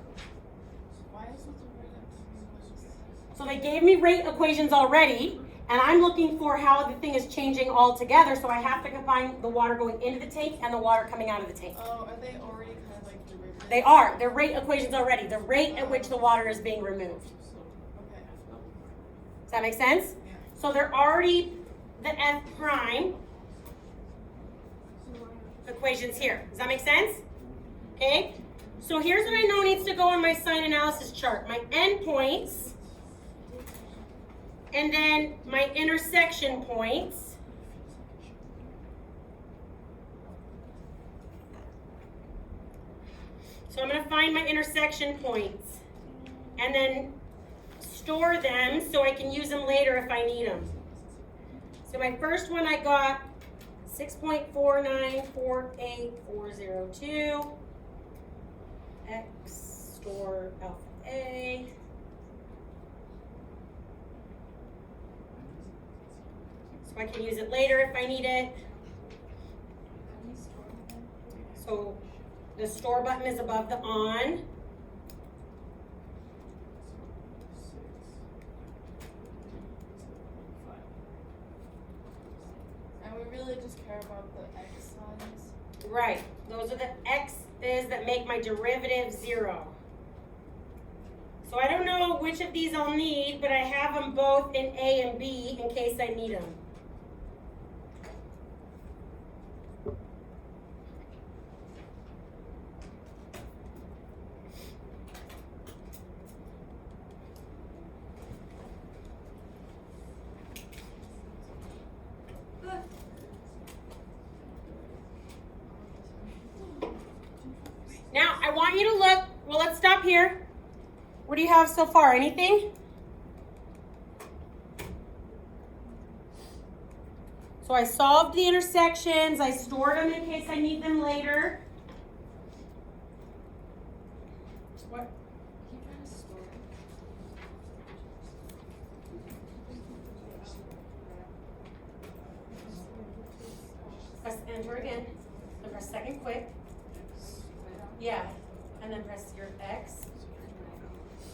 Why is it the rate?
So they gave me rate equations already, and I'm looking for how the thing is changing altogether, so I have to combine the water going into the tank and the water coming out of the tank.
Oh, are they already kind of like derivatives?
They are. They're rate equations already. The rate at which the water is being removed.
Okay.
Does that make sense?
Yeah.
So they're already the F prime equations here. Does that make sense? Okay? So here's what I know needs to go on my sign analysis chart. My endpoints, and then my intersection points. So I'm going to find my intersection points and then store them so I can use them later if I need them. So my first one I got 6.4948402 x store alpha A. So I can use it later if I need it. So the store button is above the on.
And we really just care about the x signs.
Right. Those are the x's that make my derivative 0. So I don't know which of these I'll need, but I have them both in A and B in case I need them. Now, I want you to look, well, let's stop here. What do you have so far? Anything? So I solved the intersections. I stored them in case I need them later. What?
Keep trying to store it.
Press enter again. Then press second quick. Yeah. And then press your X.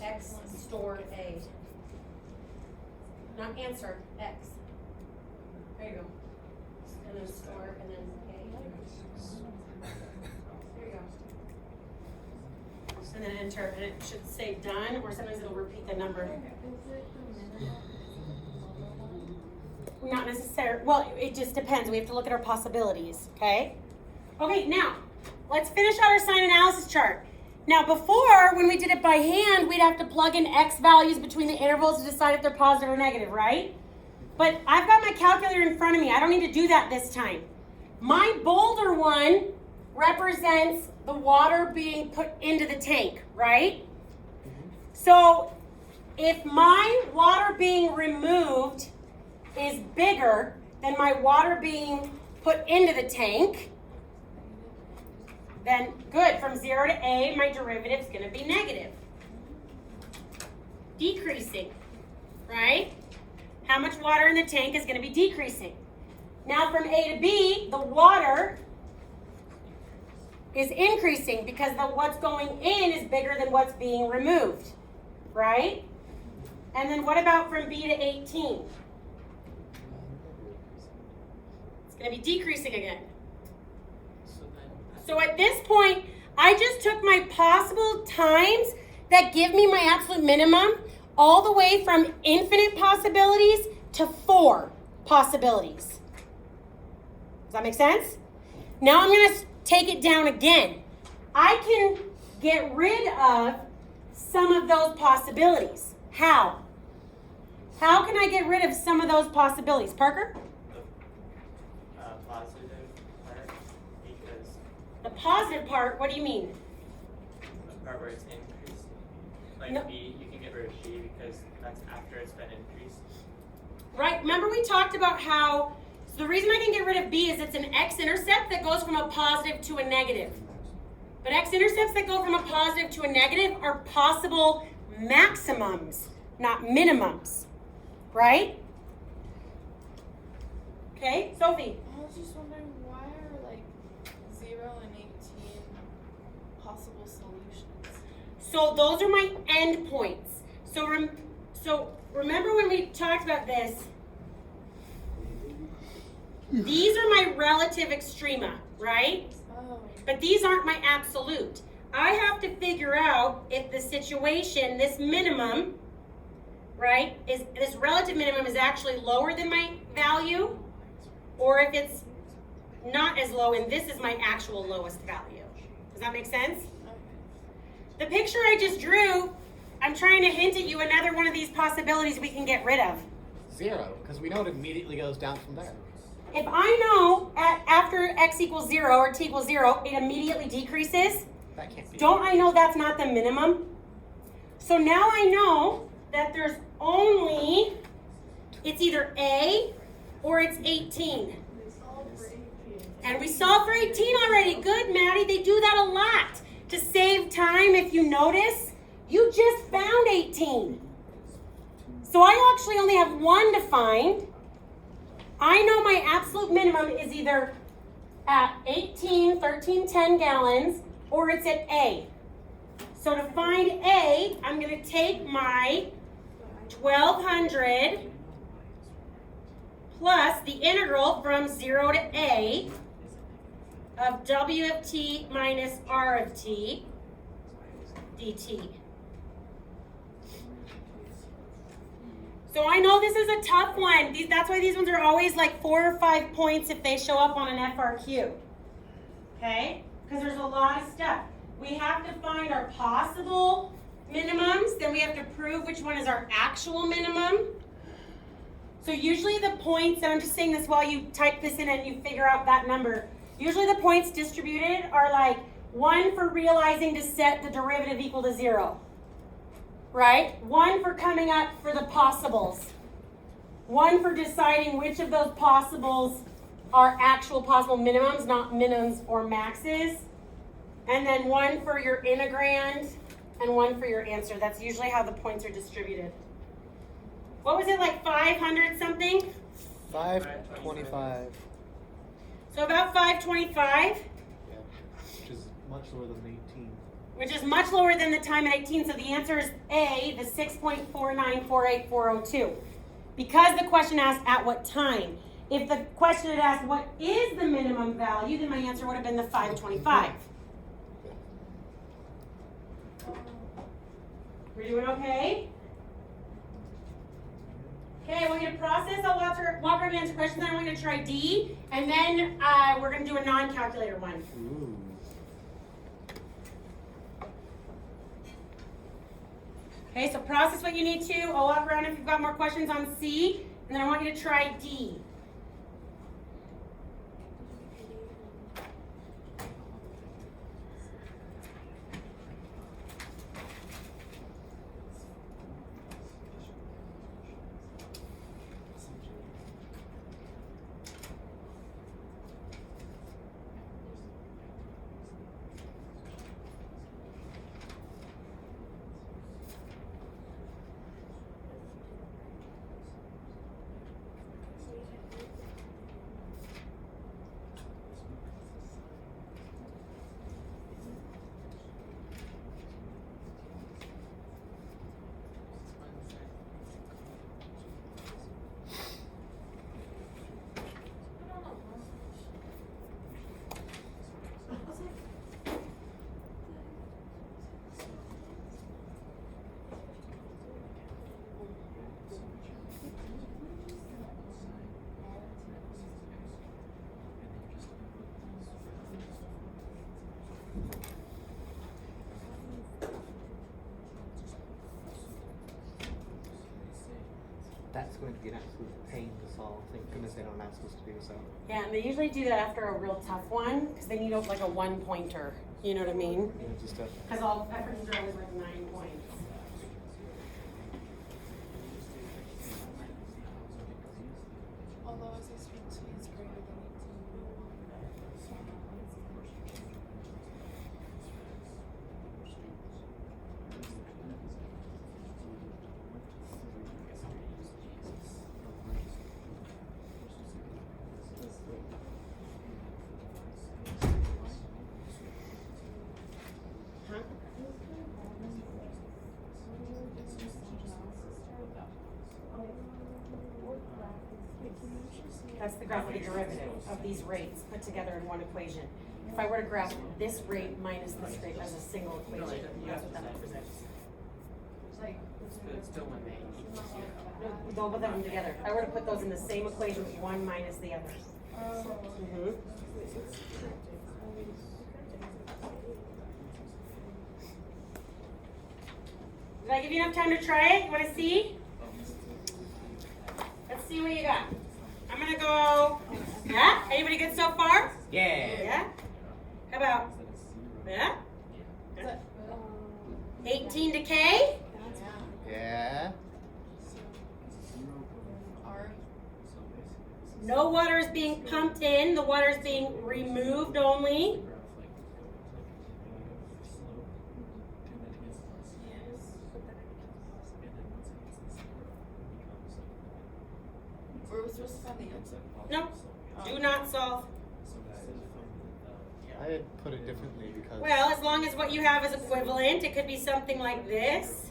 X stored A. Not answer, X. There you go. And then store, and then A. There you go. And then enter, and it should say done, or sometimes it'll repeat the number.
Is it the minimum?
Not necessarily. Well, it just depends. We have to look at our possibilities, okay? Okay, now, let's finish out our sign analysis chart. Now, before, when we did it by hand, we'd have to plug in X values between the intervals to decide if they're positive or negative, right? But I've got my calculator in front of me. I don't need to do that this time. My bolder one represents the water being put into the tank, right? So, if my water being removed is bigger than my water being put into the tank, then good, from 0 to A, my derivative is going to be negative. Decreasing, right? How much water in the tank is going to be decreasing? Now from A to B, the water is increasing because what's going in is bigger than what's being removed, right? And then what about from B to 18? It's going to be decreasing again. So at this point, I just took my possible times that give me my absolute minimum all the way from infinite possibilities to 4 possibilities. Does that make sense? Now I'm going to take it down again. I can get rid of some of those possibilities. How? How can I get rid of some of those possibilities? Parker?
Positive part, because
The positive part, what do you mean?
the part where it's increasing. Like
No.
B, you can get rid of B because that's after it's been increased.
Right, remember we talked about how, so the reason I can get rid of B is it's an x-intercept that goes from a positive to a negative. But x-intercepts that go from a positive to a negative are possible maximums, not minimums, right? Okay, Sophie?
I was just wondering why are like 0 and 18 possible solutions?
So those are my endpoints. So remember when we talked about this, these are my relative extrema, right?
Oh.
But these aren't my absolute. I have to figure out if the situation, this minimum, right, is this relative minimum is actually lower than my value, or if it's not as low and this is my actual lowest value. Does that make sense? The picture I just drew, I'm trying to hint at you another one of these possibilities we can get rid of.
0, because we know it immediately goes down from there.
If I know after x equals 0 or t equals 0, it immediately decreases,
That can't be.
Don't I know that's not the minimum? So now I know that there's only, it's either A or it's 18. And we solved for 18 already. Good, Maddie. They do that a lot. To save time, if you notice, you just found 18. So I actually only have one to find. I know my absolute minimum is either at 18, 13, 10 gallons, or it's at A. So to find A, I'm going to take my 1200 plus the integral from 0 to A of W of t minus R of t dt. So I know this is a tough one. That's why these ones are always like 4 or 5 points if they show up on an FRQ. Okay? Because there's a lot of stuff. We have to find our possible minimums, then we have to prove which one is our actual minimum. So usually the points, and I'm just saying this while you type this in and you figure out that number, usually the points distributed are like 1 for realizing to set the derivative equal to 0. Right? 1 for coming up for the possibles. 1 for deciding which of those possibles are actual possible minimums, not minimums or maxes. And then 1 for your integrand and 1 for your answer. That's usually how the points are distributed. What was it, like 500 something?
525.
So about 525.
Yeah. Which is much lower than 18.
Which is much lower than the time at 18. So the answer is A, the 6.4948402. Because the question asked at what time. If the question had asked what is the minimum value, then my answer would have been the 525. We're doing okay? Okay, I want you to process. I'll walk around and answer questions. Then I want you to try D. And then we're going to do a non-calculator one.
Ooh.
Okay, so process what you need to. I'll walk around if you've got more questions on C. And then I want you to try D.
That's going to be an absolute pain to solve. Thank goodness they don't ask us to do so.
Yeah, and they usually do that after a real tough one because they need like a 1-pointer. You know what I mean?
Yeah, just a
Because all efforts are always like 9 points.
Although as I speak to you, it's greater than 18.
Huh? That's the graph of the derivative of these rates put together in one equation. If I were to graph this rate minus this rate as a single equation, that's what that represents.
It's still when they equal 0.
No, don't put them together. If I were to put those in the same equation, one minus the other. Mm-hmm. Did I give you enough time to try it? You want to see? Let's see what you got. I'm going to go, yeah? Anybody good so far?
yeah.
Yeah? How about, yeah? 18 decay?
Yeah.
R.
No water is being pumped in, the water is being removed only.
Were we supposed to find the answer?
No, do not solve.
I had put it differently because.
Well, as long as what you have is equivalent, it could be something like this.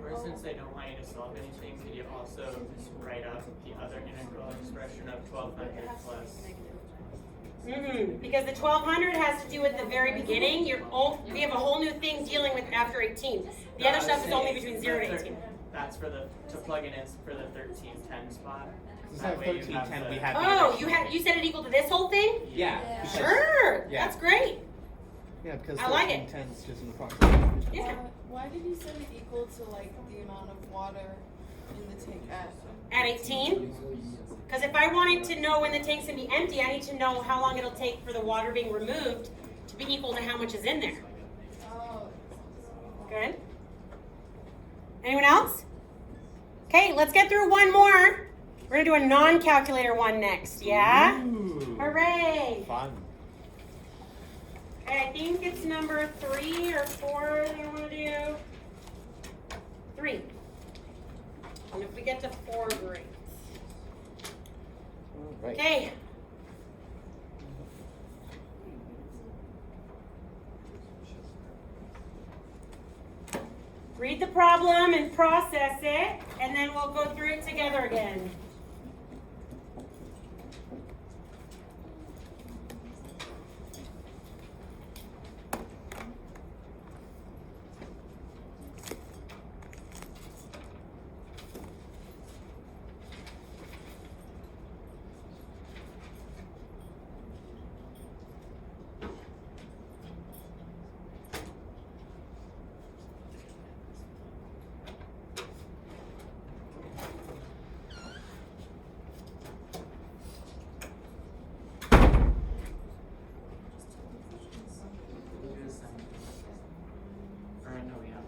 Or since they don't want you to solve anything, could you also write out the other integral expression of 1200 plus?
Because the 1200 has to do with the very beginning. We have a whole new thing dealing with after 18. The other stuff is only between 0 to 18.
That's for to plug it in for the 1310 spot.
Instead of 1310, we have.
Oh, you said it equal to this whole thing?
Yeah. because-
Sure,
Yeah.
that's great.
Yeah, because
I like it.
1310 is just an approximation.
Yeah.
Why did you set it equal to like the amount of water in the tank at?
At 18? Because if I wanted to know when the tank's gonna be empty, I need to know how long it'll take for the water being removed to be equal to how much is in there.
Oh.
Good. Anyone else? Okay, let's get through one more. We're gonna do a non-calculator one next, yeah?
Ooh.
Hooray!
Fun.
Okay, I think it's number 3 or 4 that I wanna do. 3. And if we get to 4, great.
All right.
Okay. Read the problem and process it, and then we'll go through it together again.
Or I know we have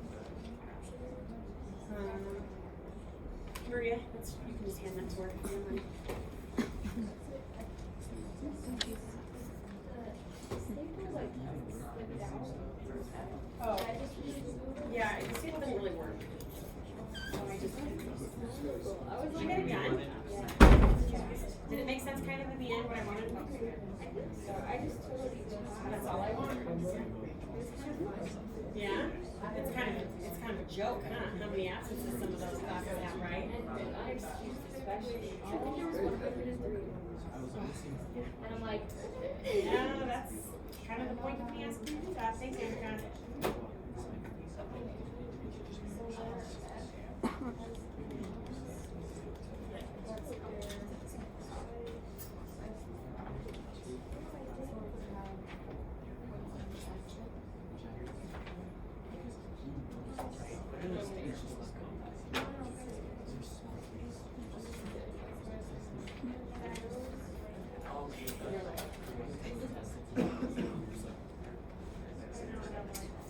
Maria, you can just hand that to her. if you don't mind. Oh, yeah, the staple didn't really work. So I just. Did you get it done? Did it make sense kind of in the end what I wanted? That's all I wanted. Yeah? It's kind of a joke, huh? How many absences some of those classes have, right?
And I'm like,
Yeah, that's kind of the point of me asking you to do that. Thanks, Erica.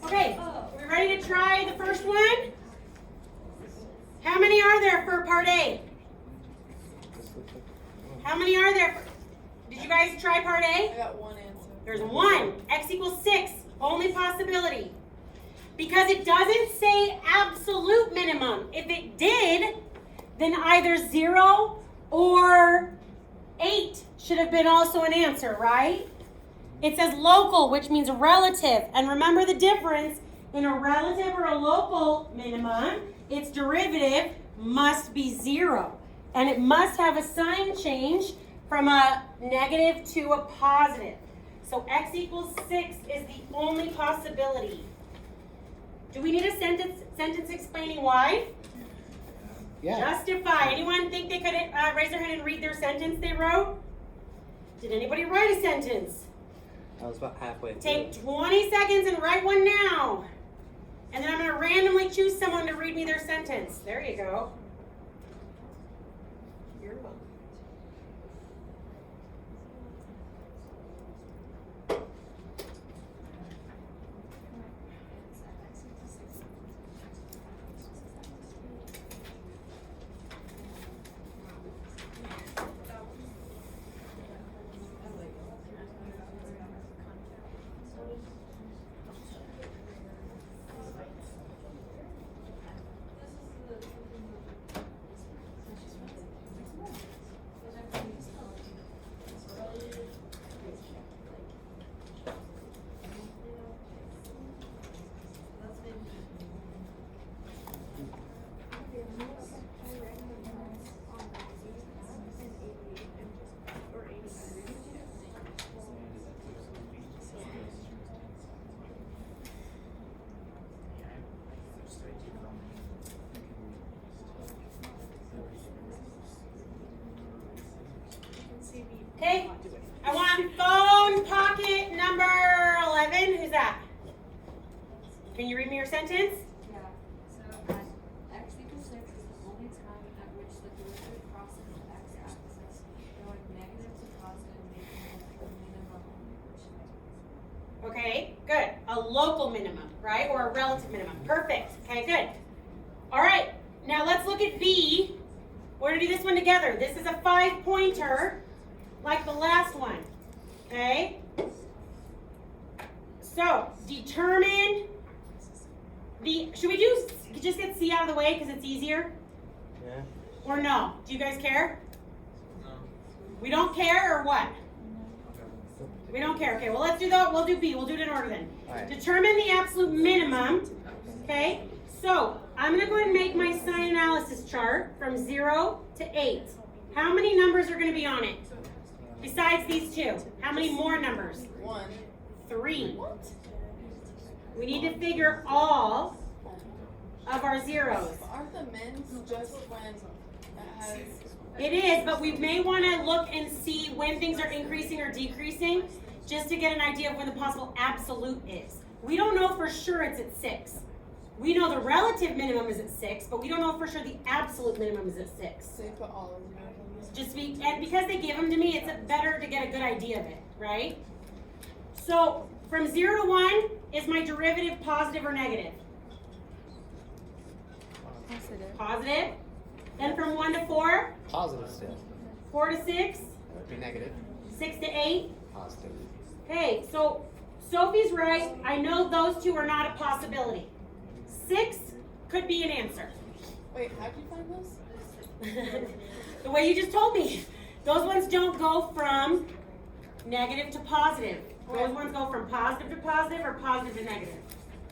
Okay, we ready to try the first one? How many are there for part A? How many are there? Did you guys try part
I
A?
got one answer.
There's 1. X equals 6. Only possibility. Because it doesn't say absolute minimum. If it did, then either 0 or 8 should have been also an answer, right? It says local, which means relative. And remember the difference in a relative or a local minimum, its derivative must be 0. And it must have a sign change from a negative to a positive. So x equals 6 is the only possibility. Do we need a sentence explaining why?
Yeah.
Justify. Anyone think they could raise their hand and read their sentence they wrote? Did anybody write a sentence?
I was about halfway through.
Take 20 seconds and write one now. And then I'm going to randomly choose someone to read me their sentence. There you go. You're welcome. Can you read me your sentence?
Yeah, so at x equals 6 is the only time at which the derivative crosses the x-axis, going negative to positive, making it a minimum.
Okay, good. A local minimum, right? Or a relative minimum. Perfect. Okay, good. All right, now let's look at B. We're gonna do this one together. This is a 5-pointer, like the last one. Okay? So, determine the, should we just get C out of the way because it's easier?
Yeah.
Or no? Do you guys care?
No.
We don't care or what? We don't care. Okay, well let's do that. We'll do B. We'll do it in order then.
Alright.
Determine the absolute minimum. Okay, so I'm going to go ahead and make my sign analysis chart from 0 to 8. How many numbers are going to be on it? Besides these two. How many more numbers?
1.
3. We need to figure all of our zeros.
Aren't the mins just when it has?
It is, but we may want to look and see when things are increasing or decreasing, just to get an idea of when the possible absolute is. We don't know for sure it's at 6. We know the relative minimum is at 6, but we don't know for sure the absolute minimum is at 6.
So you put all of zeros in
Just be, and because they give them to me, it's better to get a good idea of it, right? So from 0 to 1, is my derivative positive or negative?
Positive.
Positive. Then from 1 to 4,
Positive still.
4 to 6,
That would be negative.
6 to 8.
Positive.
Okay, so Sophie's right. I know those two are not a possibility. 6 could be an answer.
Wait, how'd you find those?
The way you just told me. Those ones don't go from negative to positive. Those ones go from positive to positive or positive to negative.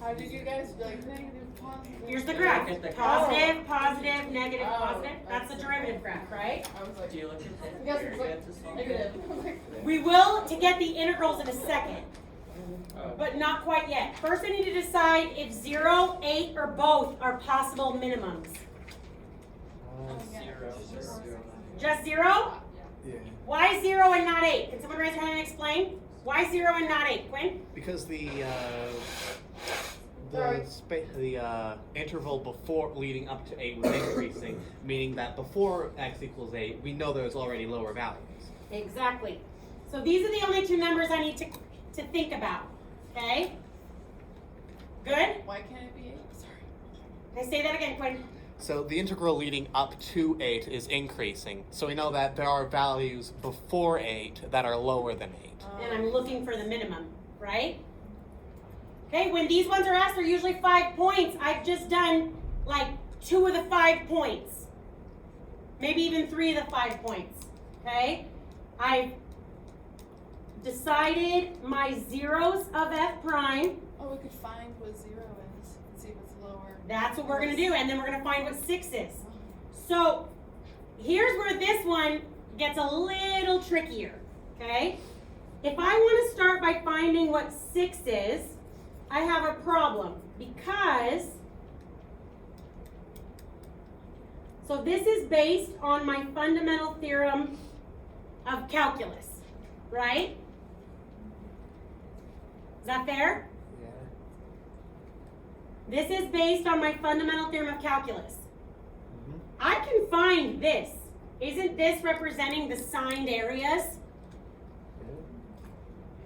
How did you guys like negative, positive?
Here's the
Yeah,
graph.
look at the
Positive, positive, negative,
Oh,
positive. That's the derivative graph, right?
I was like,
Do you look at the
Yes, it's like
area to solve
negative.
it?
We will to get the integrals in a second,
Oh.
but not quite yet. First I need to decide if 0, 8, or both are possible minimums.
Zero.
Just 0?
Yeah.
Why 0 and not 8? Can someone raise their hand and explain? Why 0 and not 8? Quinn?
Because the
Sorry.
interval before leading up to 8 was increasing, meaning that before x equals 8, we know there's already lower values.
Exactly. So these are the only two numbers I need to think about. Okay? Good?
Why can't it be 8? Sorry.
Can I say that again, Quinn?
So the integral leading up to 8 is increasing. So we know that there are values before 8 that are lower than 8.
And I'm looking for the minimum, right? Okay, when these ones are asked, they're usually 5 points. I've just done like 2 of the 5 points. Maybe even 3 of the 5 points. Okay? I've decided my zeros of f prime.
Oh, we could find what 0 is and see if it's lower.
That's what we're going to do, and then we're going to find what 6 is. So here's where this one gets a little trickier, okay? If I want to start by finding what 6 is, I have a problem because, so this is based on my fundamental theorem of calculus, right? Is that fair?
Yeah.
This is based on my fundamental theorem of calculus.
Mm-hmm.
I can find this. Isn't this representing the signed areas?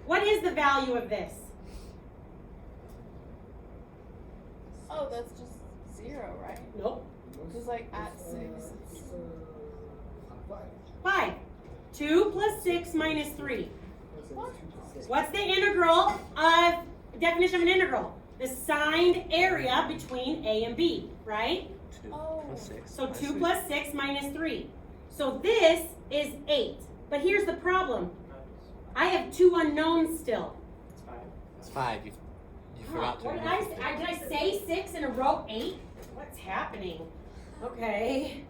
What is the value of this?
Oh, that's just 0, right?
Nope.
Because like at 6, it's
5. 2 plus 6 minus 3.
what?
What's the integral of, definition of an integral? The signed area between A and B, right?
2
Oh.
plus 6.
So 2 plus 6 minus 3. So this is 8. But here's the problem. I have 2 unknowns still.
It's 5.
It's 5. You forgot to
What did
remove
I say? Did I say 6 in a row? 8? What's happening? Okay.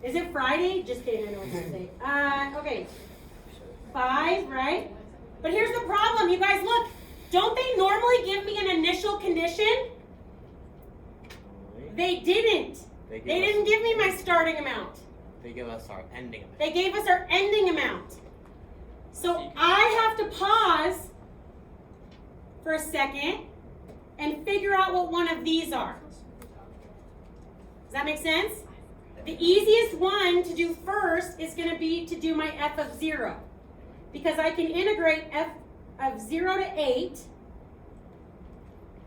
Is it Friday? Just kidding, I know what to say. Okay. 5, right? But here's the problem, you guys, look. Don't they normally give me an initial condition? They didn't. They didn't give me my starting amount.
They give us our ending amount.
They gave us our ending amount. So I have to pause for a second and figure out what one of these are. Does that make sense? The easiest one to do first is going to be to do my f of 0. Because I can integrate f of 0 to 8.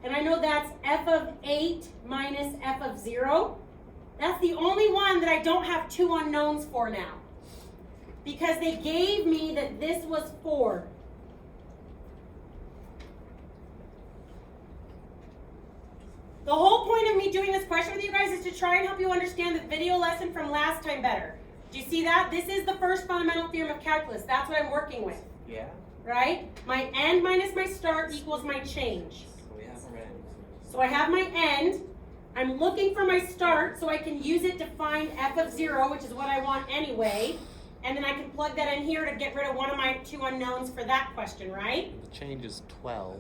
And I know that's f of 8 minus f of 0. That's the only one that I don't have two unknowns for now. Because they gave me that this was 4. The whole point of me doing this question with you guys is to try and help you understand the video lesson from last time better. Do you see that? This is the first fundamental theorem of calculus. That's what I'm working with.
Yeah.
Right? My end minus my start equals my change.
We have our end.
So I have my end. I'm looking for my start so I can use it to find f of 0, which is what I want anyway. And then I can plug that in here to get rid of one of my two unknowns for that question, right?
The change is 12.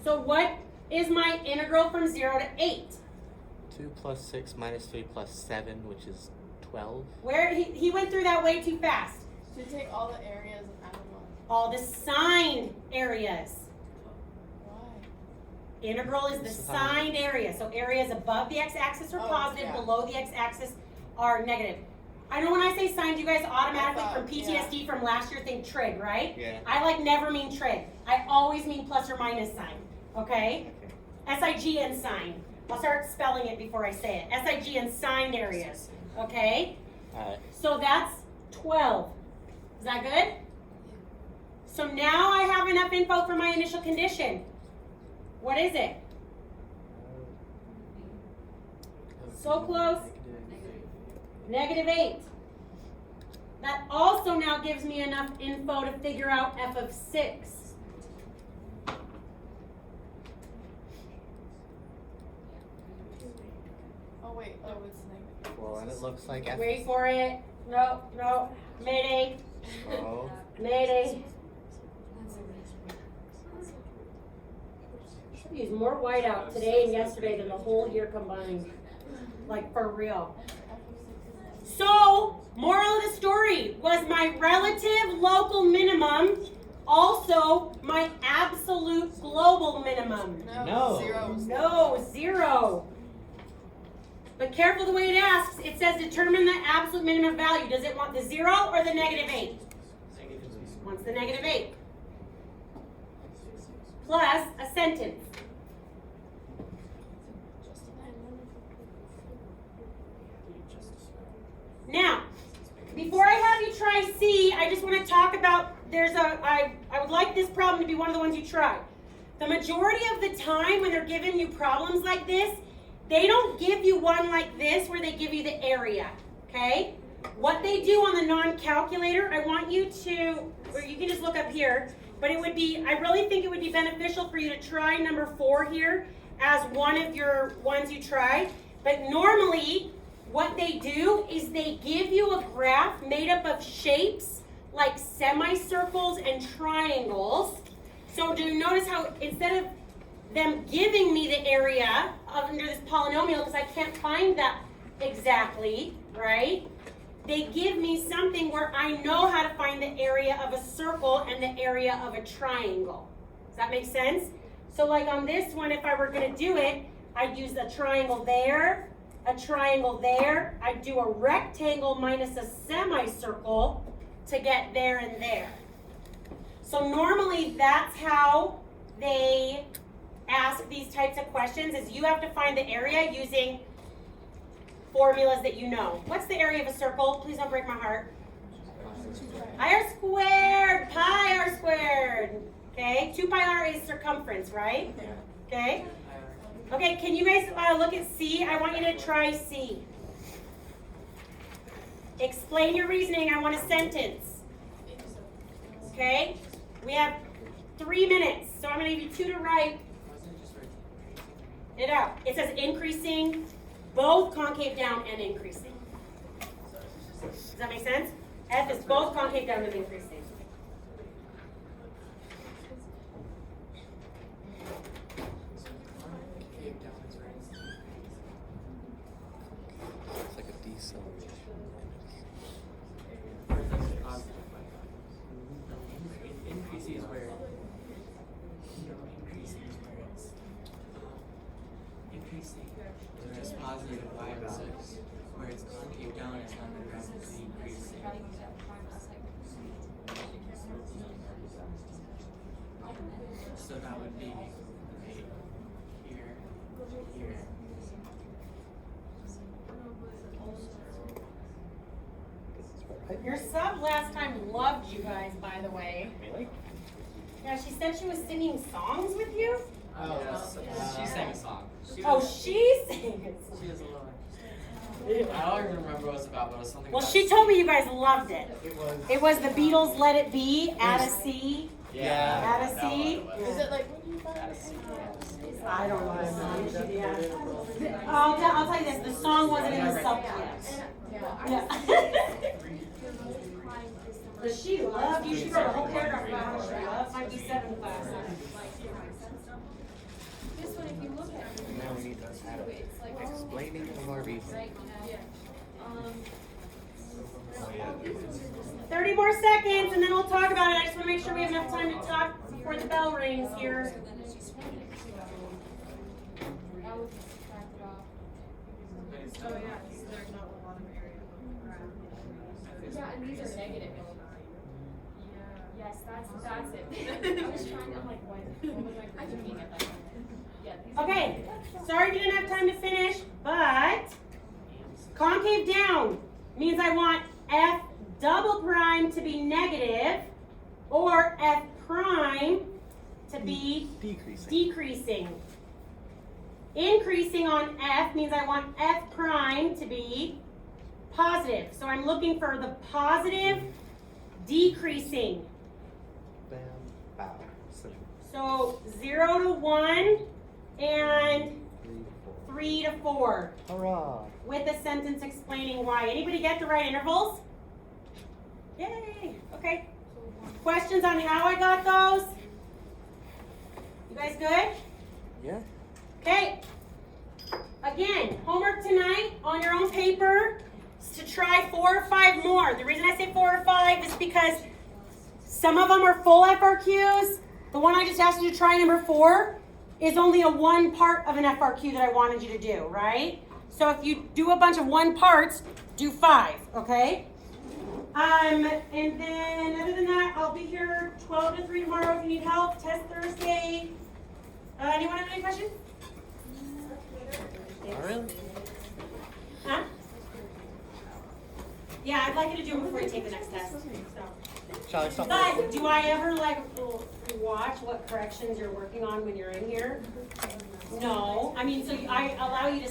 So what is my integral from 0 to 8?
2 plus 6 minus 3 plus 7, which is 12.
Where he went through that way too fast.
So you take all the areas and add them up.
All the signed areas.
Why?
Integral is the signed area. So areas above the x-axis are
Oh,
positive,
yeah.
below the x-axis are negative. I know when I say signed, you guys automatically
I
from
thought,
PTSD from last year think trig, right?
Yeah.
I like never mean trig. I always mean plus or minus sign, okay? SIG and sign. I'll start spelling it before I say it. SIG and signed areas, okay?
Alright.
So that's 12. Is that good? So now I have enough info for my initial condition. What is it? So close. -8. That also now gives me enough info to figure out f of 6.
Oh wait, oh it's negative.
Well, and it looks like F.
Wait for it. No, no. Mayday.
Oh.
Mayday. Should use more whiteout today and yesterday than the whole year combined. Like for real. So, moral of the story, was my relative local minimum also my absolute global minimum?
No.
0.
No, 0. But careful the way it asks. It says determine the absolute minimum value. Does it want the 0 or the -8? Wants the -8. Plus a sentence. Now, before I have you try C, I just want to talk about, I would like this problem to be one of the ones you try. The majority of the time when they're giving you problems like this, they don't give you one like this where they give you the area, okay? What they do on the non-calculator, I want you to, or you can just look up here, but it would be, I really think it would be beneficial for you to try number 4 here as one of your ones you try. But normally, what they do is they give you a graph made up of shapes like semicircles and triangles. So do you notice how instead of them giving me the area under this polynomial, because I can't find that exactly, right? They give me something where I know how to find the area of a circle and the area of a triangle. Does that make sense? So like on this one, if I were going to do it, I'd use a triangle there, a triangle there. I'd do a rectangle minus a semicircle to get there and there. So normally that's how they ask these types of questions, is you have to find the area using formulas that you know. What's the area of a circle? Please don't break my heart. R squared, pi r squared. Okay, 2 pi r is circumference, right? Okay. Okay, can you guys look at C? I want you to try C. Explain your reasoning. I want a sentence. Okay? We have 3 minutes, so I'm going to give you 2 to write it out. It says increasing, both concave down and increasing. Does that make sense? F is both concave down and increasing.
It's like a deceleration.
Increases where increasing positive y-axis, where it's concave down, it's on the graph is decreasing. So that would be right here, here.
Your sub last time loved you guys, by the way.
Really?
Yeah, she said she was singing songs with you.
Oh, she sang a song.
Oh, she sang it.
She has a lower.
I don't even remember what it was about, but it was something.
Well,
about
she told me you guys loved it.
It was.
It was the Beatles' "Let It Be," "Add a C."
Yeah.
Add a
that
C.
one it was.
Is it like when you find
Add a
it?
C.
I don't know. Yeah. I'll tell you this. The song wasn't in the subject. Yeah. But she loved you. She wrote a whole paragraph about how she loved my B7 class.
This one, if you look at it,
Now we need to add
it's like
explaining of our reason.
right now.
30 more seconds, and then we'll talk about it. I just want to make sure we have enough time to talk before the bell rings here.
I would subtract it off.
Oh yeah, because there's not a lot of area.
Yeah, and these are negative. Yes, that's it. I was trying to like what was I thinking at that time? Yeah. These are
Okay,
negative.
sorry you didn't have time to finish, but concave down means I want F double prime to be negative or F prime to be
Decreasing.
decreasing. Increasing on F means I want F prime to be positive. So I'm looking for the positive decreasing.
Bam. Bow. So
So 0 to 1 and
3 to 4.
3 to 4
Hurrah.
with a sentence explaining why. Anybody get the right intervals? Yay. Okay. Questions on how I got those? You guys good?
Yeah.
Okay. Again, homework tonight on your own paper is to try 4 or 5 more. The reason I say 4 or 5 is because some of them are full FRQs. The one I just asked you to try, number 4, is only a one part of an FRQ that I wanted you to do, right? So if you do a bunch of one parts, do 5, okay? And then other than that, I'll be here 12 to 3 tomorrow if you need help. Test Thursday. Anyone have any questions?
Oh, really?
Huh? Yeah, I'd like you to do it before you take the next test. So.
Shall I stop?
But do I ever watch what corrections you're working on when you're in here? No. I mean, so I allow you to